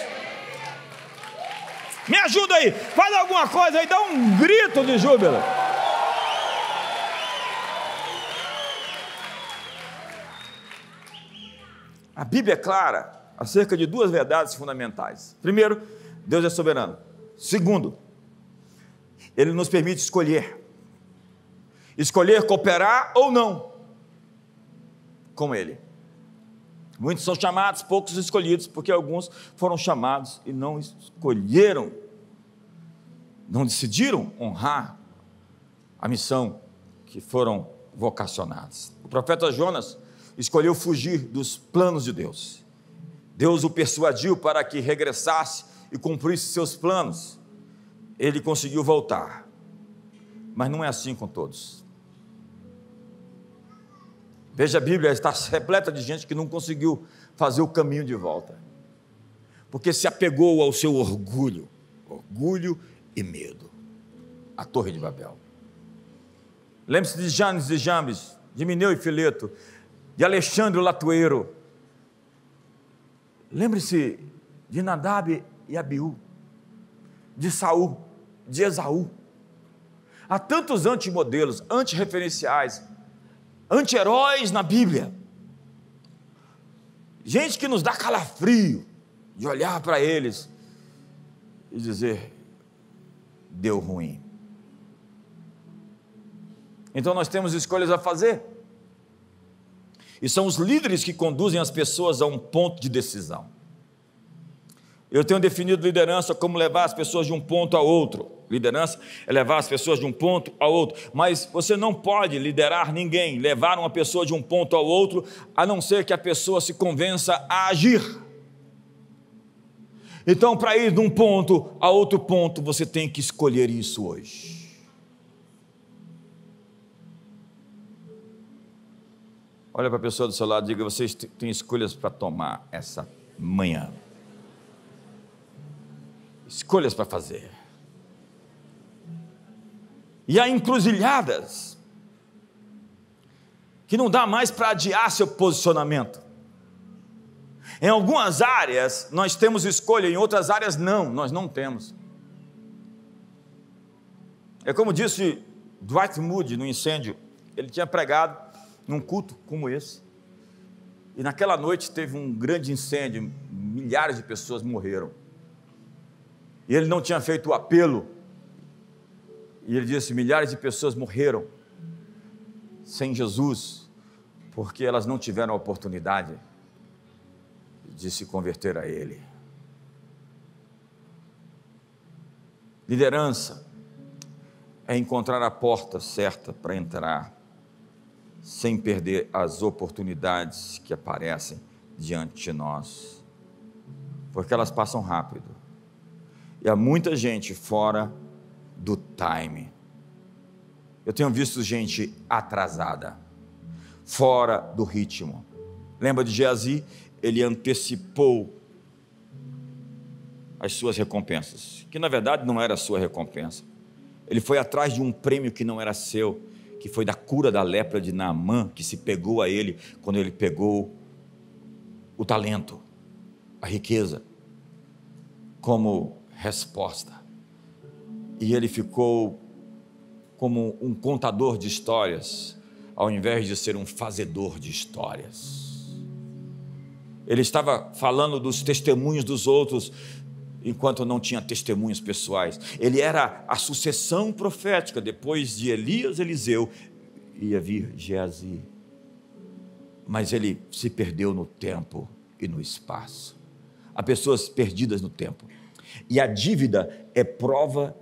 Me ajuda aí, faz alguma coisa aí, dá um grito de júbilo. A Bíblia é clara acerca de duas verdades fundamentais. Primeiro, Deus é soberano. Segundo, Ele nos permite escolher. Escolher cooperar ou não com Ele. Muitos são chamados, poucos escolhidos, porque alguns foram chamados e não escolheram, não decidiram honrar a missão que foram vocacionados. O profeta Jonas escolheu fugir dos planos de Deus. Deus o persuadiu para que regressasse e cumprisse seus planos. Ele conseguiu voltar, mas não é assim com todos. Veja, a Bíblia está repleta de gente que não conseguiu fazer o caminho de volta, porque se apegou ao seu orgulho e medo, a Torre de Babel. Lembre-se de Janes e Jambes, de Mineu e Fileto, de Alexandre o Latueiro. Lembre-se de Nadab e Abiú, de Saul, de Esaú. Há tantos antimodelos, antirreferenciais, anti-heróis na Bíblia. Gente que nos dá calafrio de olhar para eles e dizer: deu ruim. Então nós temos escolhas a fazer. E são os líderes que conduzem as pessoas a um ponto de decisão. Eu tenho definido liderança como levar as pessoas de um ponto a outro. Liderança é levar as pessoas de um ponto a outro. Mas você não pode liderar ninguém, levar uma pessoa de um ponto ao outro, a não ser que a pessoa se convença a agir. Então, para ir de um ponto a outro ponto, você tem que escolher isso hoje. Olha para a pessoa do seu lado e diga: vocês têm escolhas para tomar essa manhã. Escolhas para fazer. E há encruzilhadas que não dá mais para adiar seu posicionamento. Em algumas áreas nós temos escolha, em outras áreas não, nós não temos. É como disse Dwight Moody no incêndio. Ele tinha pregado num culto como esse, e naquela noite teve um grande incêndio, milhares de pessoas morreram, e ele não tinha feito o apelo, e ele disse: milhares de pessoas morreram sem Jesus, porque elas não tiveram a oportunidade de se converter a Ele. Liderança é encontrar a porta certa para entrar, sem perder as oportunidades que aparecem diante de nós, porque elas passam rápido, e há muita gente fora do time. Eu tenho visto gente atrasada, fora do ritmo. Lembra de Geazi? Ele antecipou as suas recompensas, que na verdade não era a sua recompensa. Ele foi atrás de um prêmio que não era seu, que foi da cura da lepra de Naamã, que se pegou a ele quando ele pegou o talento, a riqueza, como resposta. E ele ficou como um contador de histórias, ao invés de ser um fazedor de histórias. Ele estava falando dos testemunhos dos outros, enquanto não tinha testemunhos pessoais. Ele era a sucessão profética. Depois de Elias, Eliseu, ia vir Geazi. Mas ele se perdeu no tempo e no espaço. Há pessoas perdidas no tempo. E a dívida é prova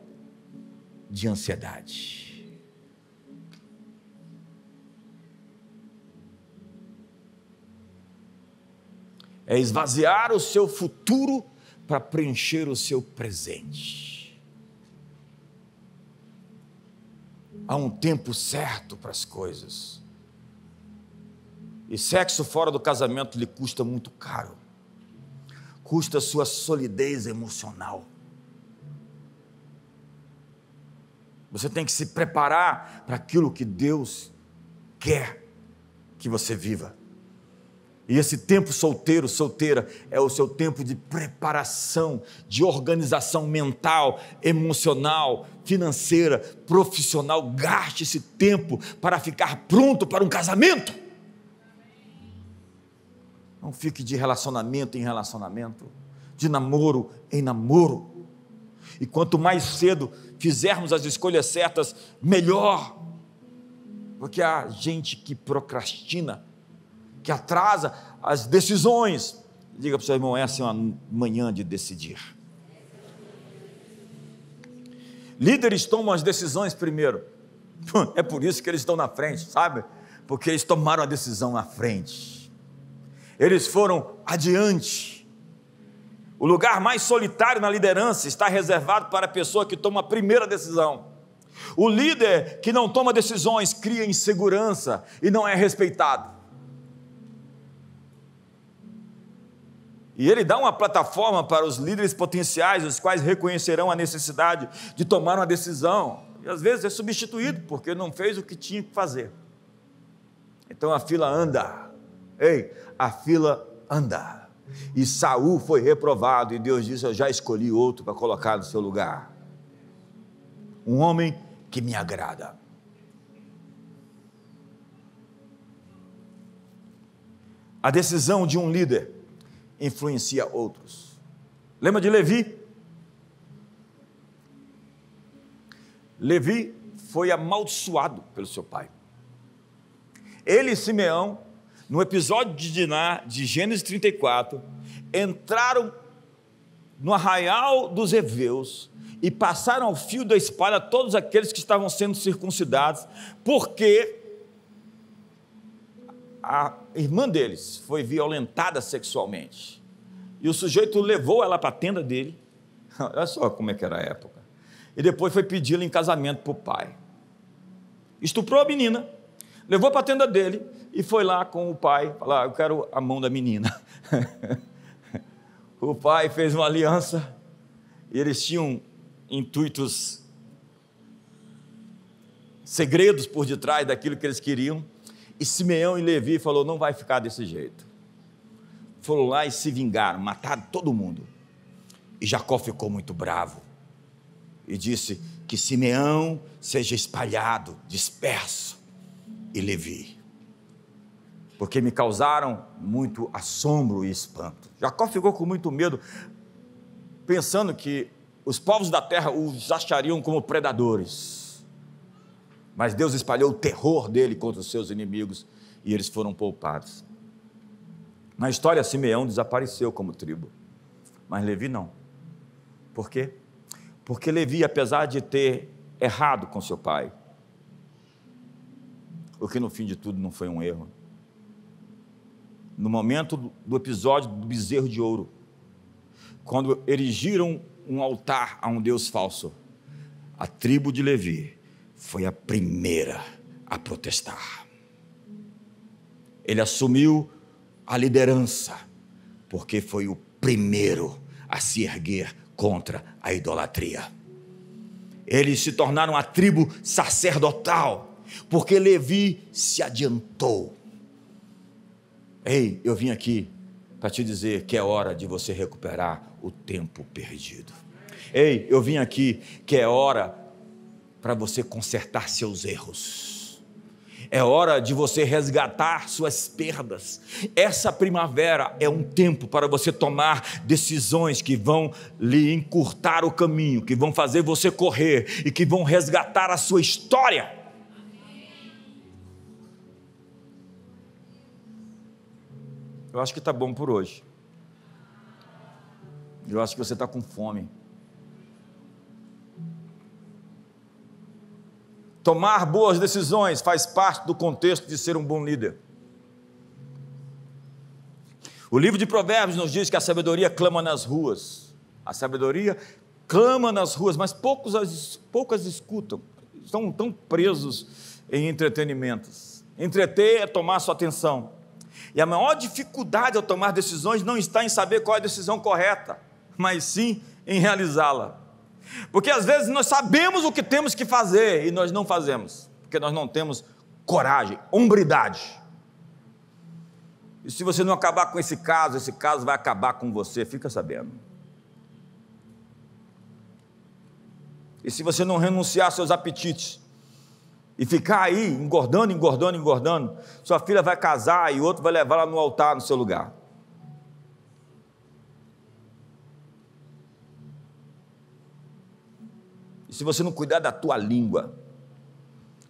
de ansiedade. É esvaziar o seu futuro para preencher o seu presente. Há um tempo certo para as coisas. E sexo fora do casamento lhe custa muito caro. Custa a sua solidez emocional. Você tem que se preparar para aquilo que Deus quer que você viva. E esse tempo solteiro, solteira, é o seu tempo de preparação, de organização mental, emocional, financeira, profissional. Gaste esse tempo para ficar pronto para um casamento. Não fique de relacionamento em relacionamento, de namoro em namoro. E quanto mais cedo fizermos as escolhas certas, melhor. Porque há gente que procrastina, que atrasa as decisões. Diga para o seu irmão, essa é uma manhã de decidir. Líderes tomam as decisões primeiro. É por isso que eles estão na frente, sabe? Porque eles tomaram a decisão na frente. Eles foram adiante. O lugar mais solitário na liderança está reservado para a pessoa que toma a primeira decisão. O líder que não toma decisões cria insegurança e não é respeitado. E ele dá uma plataforma para os líderes potenciais, os quais reconhecerão a necessidade de tomar uma decisão. E às vezes é substituído, porque não fez o que tinha que fazer. Então a fila anda. Ei, a fila anda. E Saul foi reprovado, e Deus disse, eu já escolhi outro para colocar no seu lugar. Um homem que me agrada. A decisão de um líder influencia outros. Lembra de Levi? Levi foi amaldiçoado pelo seu pai. Ele e Simeão, no episódio de Diná, de Gênesis 34, entraram no arraial dos heveus e passaram ao fio da espada todos aqueles que estavam sendo circuncidados, porque a irmã deles foi violentada sexualmente, e o sujeito levou ela para a tenda dele, olha só como é que era a época, e depois foi pedi-la em casamento para o pai, estuprou a menina, levou para a tenda dele, e foi lá com o pai, falar, eu quero a mão da menina, o pai fez uma aliança, e eles tinham intuitos, segredos por detrás daquilo que eles queriam, e Simeão e Levi falou, não vai ficar desse jeito. Foram lá e se vingaram, mataram todo mundo. E Jacó ficou muito bravo e disse que Simeão seja espalhado, disperso, e Levi, porque me causaram muito assombro e espanto. Jacó ficou com muito medo, pensando que os povos da terra os achariam como predadores. Mas Deus espalhou o terror dele contra os seus inimigos e eles foram poupados. Na história, Simeão desapareceu como tribo, mas Levi não. Por quê? Porque Levi, apesar de ter errado com seu pai, o que no fim de tudo não foi um erro, no momento do episódio do bezerro de ouro, quando erigiram um altar a um Deus falso, a tribo de Levi foi a primeira a protestar. Ele assumiu a liderança, porque foi o primeiro a se erguer contra a idolatria. Eles se tornaram a tribo sacerdotal, porque Levi se adiantou. Ei, eu vim aqui para te dizer que é hora de você recuperar o tempo perdido. Ei, eu vim aqui que é hora para você consertar seus erros. É hora de você resgatar suas perdas. Essa primavera é um tempo para você tomar decisões que vão lhe encurtar o caminho, que vão fazer você correr e que vão resgatar a sua história. Eu acho que está bom por hoje. Eu acho que você está com fome. Tomar boas decisões faz parte do contexto de ser um bom líder. O livro de Provérbios nos diz que a sabedoria clama nas ruas. A sabedoria clama nas ruas, mas poucas escutam. Estão tão presos em entretenimentos. Entreter é tomar sua atenção. E a maior dificuldade ao tomar decisões não está em saber qual é a decisão correta, mas sim em realizá-la. Porque às vezes nós sabemos o que temos que fazer e nós não fazemos, porque nós não temos coragem, hombridade. E se você não acabar com esse caso vai acabar com você, fica sabendo. E se você não renunciar aos seus apetites e ficar aí engordando, sua filha vai casar e outro vai levar ela no altar no seu lugar. E se você não cuidar da tua língua,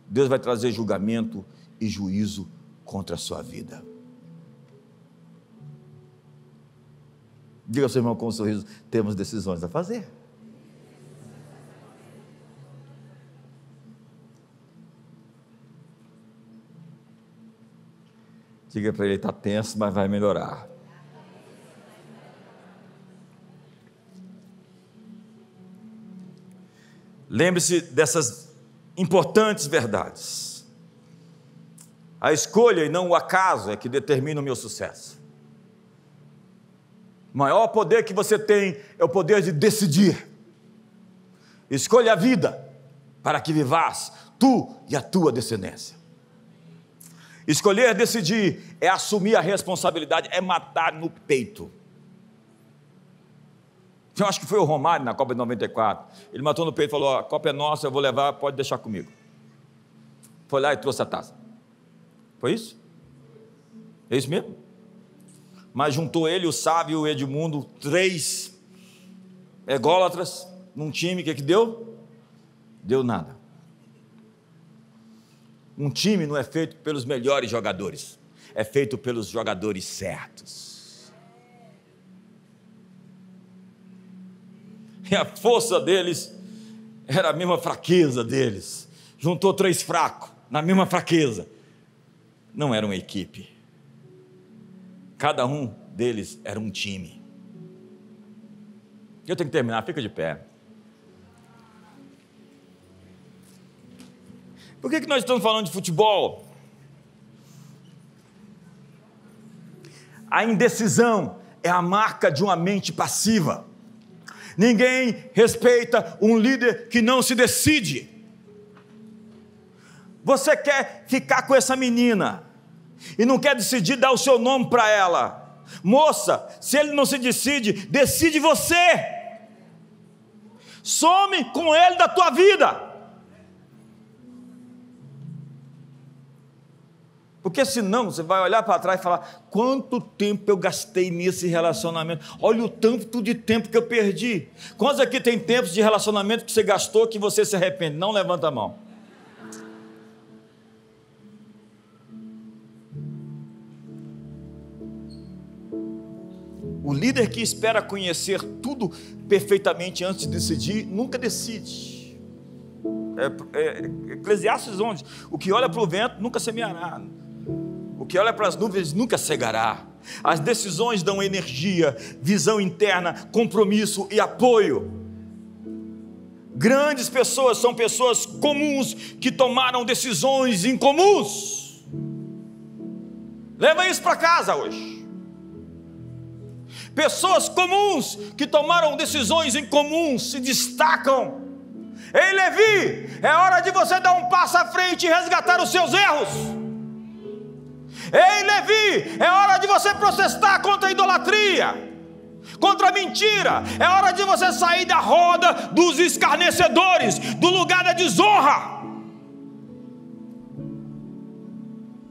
Deus vai trazer julgamento e juízo contra a sua vida. Diga ao seu irmão com um sorriso: temos decisões a fazer. Diga para ele: está tenso, mas vai melhorar. Lembre-se dessas importantes verdades. A escolha e não o acaso é que determina o meu sucesso. O maior poder que você tem é o poder de decidir. Escolha a vida para que vivas tu e a tua descendência. Escolher decidir é assumir a responsabilidade, é matar no peito. Eu acho que foi o Romário na Copa de 94. Ele matou no peito e falou: a Copa é nossa, eu vou levar, pode deixar comigo. Foi lá e trouxe a taça. Foi isso? É isso mesmo? Mas juntou ele, o sábio, o Edmundo, 3 ególatras num time. O que deu? Deu nada. Um time não é feito pelos melhores jogadores, é feito pelos jogadores certos. E a força deles era a mesma fraqueza deles. Juntou 3 fracos na mesma fraqueza. Não era uma equipe. Cada um deles era um time. Eu tenho que terminar, fica de pé. Por que nós estamos falando de futebol? A indecisão é a marca de uma mente passiva. Ninguém respeita um líder que não se decide. Você quer ficar com essa menina e não quer decidir dar o seu nome para ela. Moça, se ele não se decide, decide você. Some com ele da tua vida. Porque senão você vai olhar para trás e falar: quanto tempo eu gastei nesse relacionamento, olha o tanto de tempo que eu perdi. Quantos aqui tem tempos de relacionamento que você gastou que você se arrepende? Não levanta a mão. O líder que espera conhecer tudo perfeitamente antes de decidir, nunca decide. Eclesiastes 11, o que olha para o vento nunca semeará. O que olha para as nuvens nunca cegará. As decisões dão energia, visão interna, compromisso e apoio. Grandes pessoas são pessoas comuns que tomaram decisões incomuns. Leva isso para casa hoje. Pessoas comuns que tomaram decisões incomuns se destacam. Ei, Levi, é hora de você dar um passo à frente e resgatar os seus erros. Ei, Levi, é hora de você protestar contra a idolatria, contra a mentira. É hora de você sair da roda dos escarnecedores, do lugar da desonra.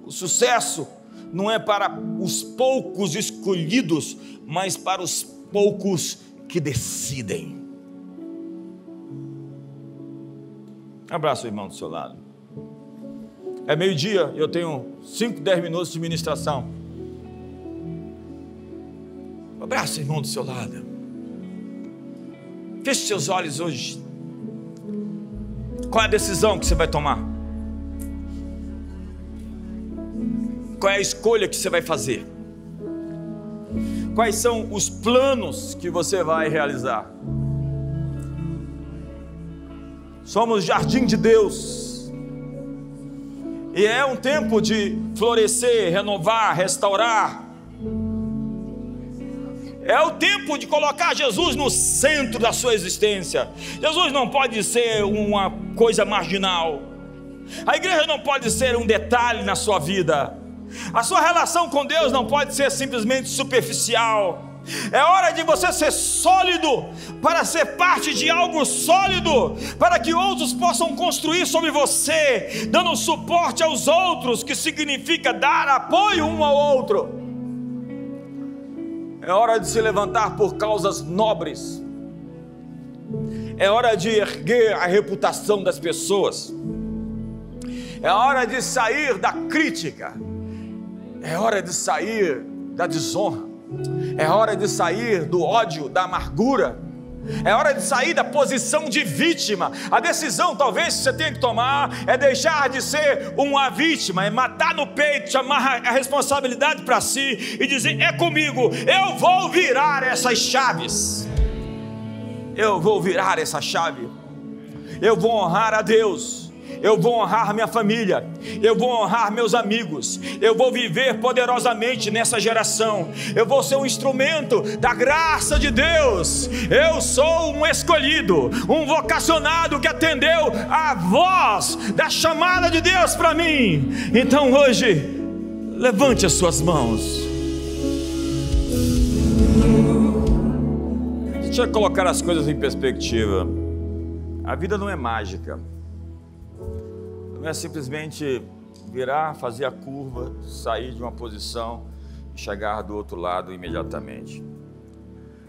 O sucesso não é para os poucos escolhidos, mas para os poucos que decidem. Abraça o irmão do seu lado. É meio-dia, eu tenho 5, 10 minutos de ministração. Abraça o irmão do seu lado. Feche seus olhos hoje. Qual é a decisão que você vai tomar? Qual é a escolha que você vai fazer? Quais são os planos que você vai realizar? Somos jardim de Deus. E é um tempo de florescer, renovar, restaurar. É o tempo de colocar Jesus no centro da sua existência. Jesus não pode ser uma coisa marginal. A igreja não pode ser um detalhe na sua vida. A sua relação com Deus não pode ser simplesmente superficial. É hora de você ser sólido para ser parte de algo sólido, para que outros possam construir sobre você, dando suporte aos outros, que significa dar apoio um ao outro. É hora de se levantar por causas nobres. É hora de erguer a reputação das pessoas. É hora de sair da crítica. É hora de sair da desonra. É hora de sair do ódio, da amargura. É hora de sair da posição de vítima. A decisão talvez que você tenha que tomar é deixar de ser uma vítima, é matar no peito, chamar a responsabilidade para si e dizer: é comigo, eu vou virar essas chaves. Eu vou virar essa chave. Eu vou honrar a Deus. Eu vou honrar minha família, eu vou honrar meus amigos, eu vou viver poderosamente nessa geração, eu vou ser um instrumento da graça de Deus. Eu sou um escolhido, um vocacionado que atendeu a voz da chamada de Deus para mim. Então hoje, levante as suas mãos. Deixa eu colocar as coisas em perspectiva. A vida não é mágica. Não é simplesmente virar, fazer a curva, sair de uma posição e chegar do outro lado imediatamente.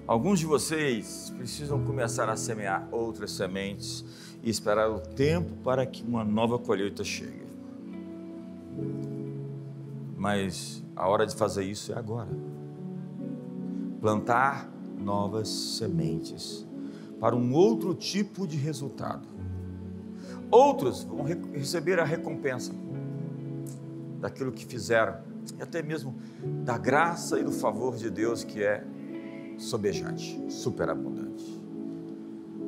Alguns de vocês precisam começar a semear outras sementes e esperar o tempo para que uma nova colheita chegue. Mas a hora de fazer isso é agora. Plantar novas sementes para um outro tipo de resultado. Outros vão receber a recompensa daquilo que fizeram, e até mesmo da graça e do favor de Deus, que é sobejante, superabundante.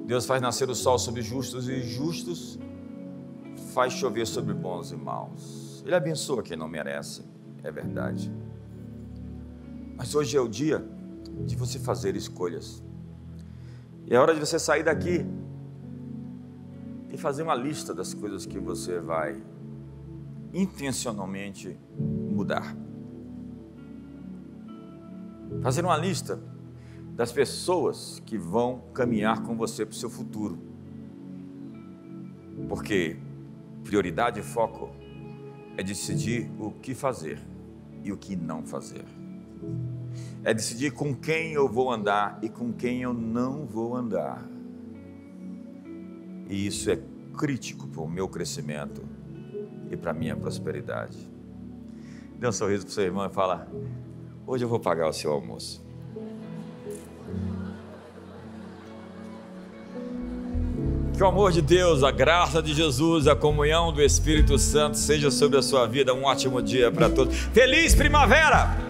Deus faz nascer o sol sobre justos, e justos faz chover sobre bons e maus. Ele abençoa quem não merece, é verdade. Mas hoje é o dia de você fazer escolhas. E é hora de você sair daqui e fazer uma lista das coisas que você vai intencionalmente mudar. Fazer uma lista das pessoas que vão caminhar com você para o seu futuro. Porque prioridade e foco é decidir o que fazer e o que não fazer. É decidir com quem eu vou andar e com quem eu não vou andar. E isso é crítico para o meu crescimento e para a minha prosperidade. Dê um sorriso para o seu irmão e fala: hoje eu vou pagar o seu almoço. Que o amor de Deus, a graça de Jesus, a comunhão do Espírito Santo seja sobre a sua vida. Um ótimo dia para todos. Feliz primavera!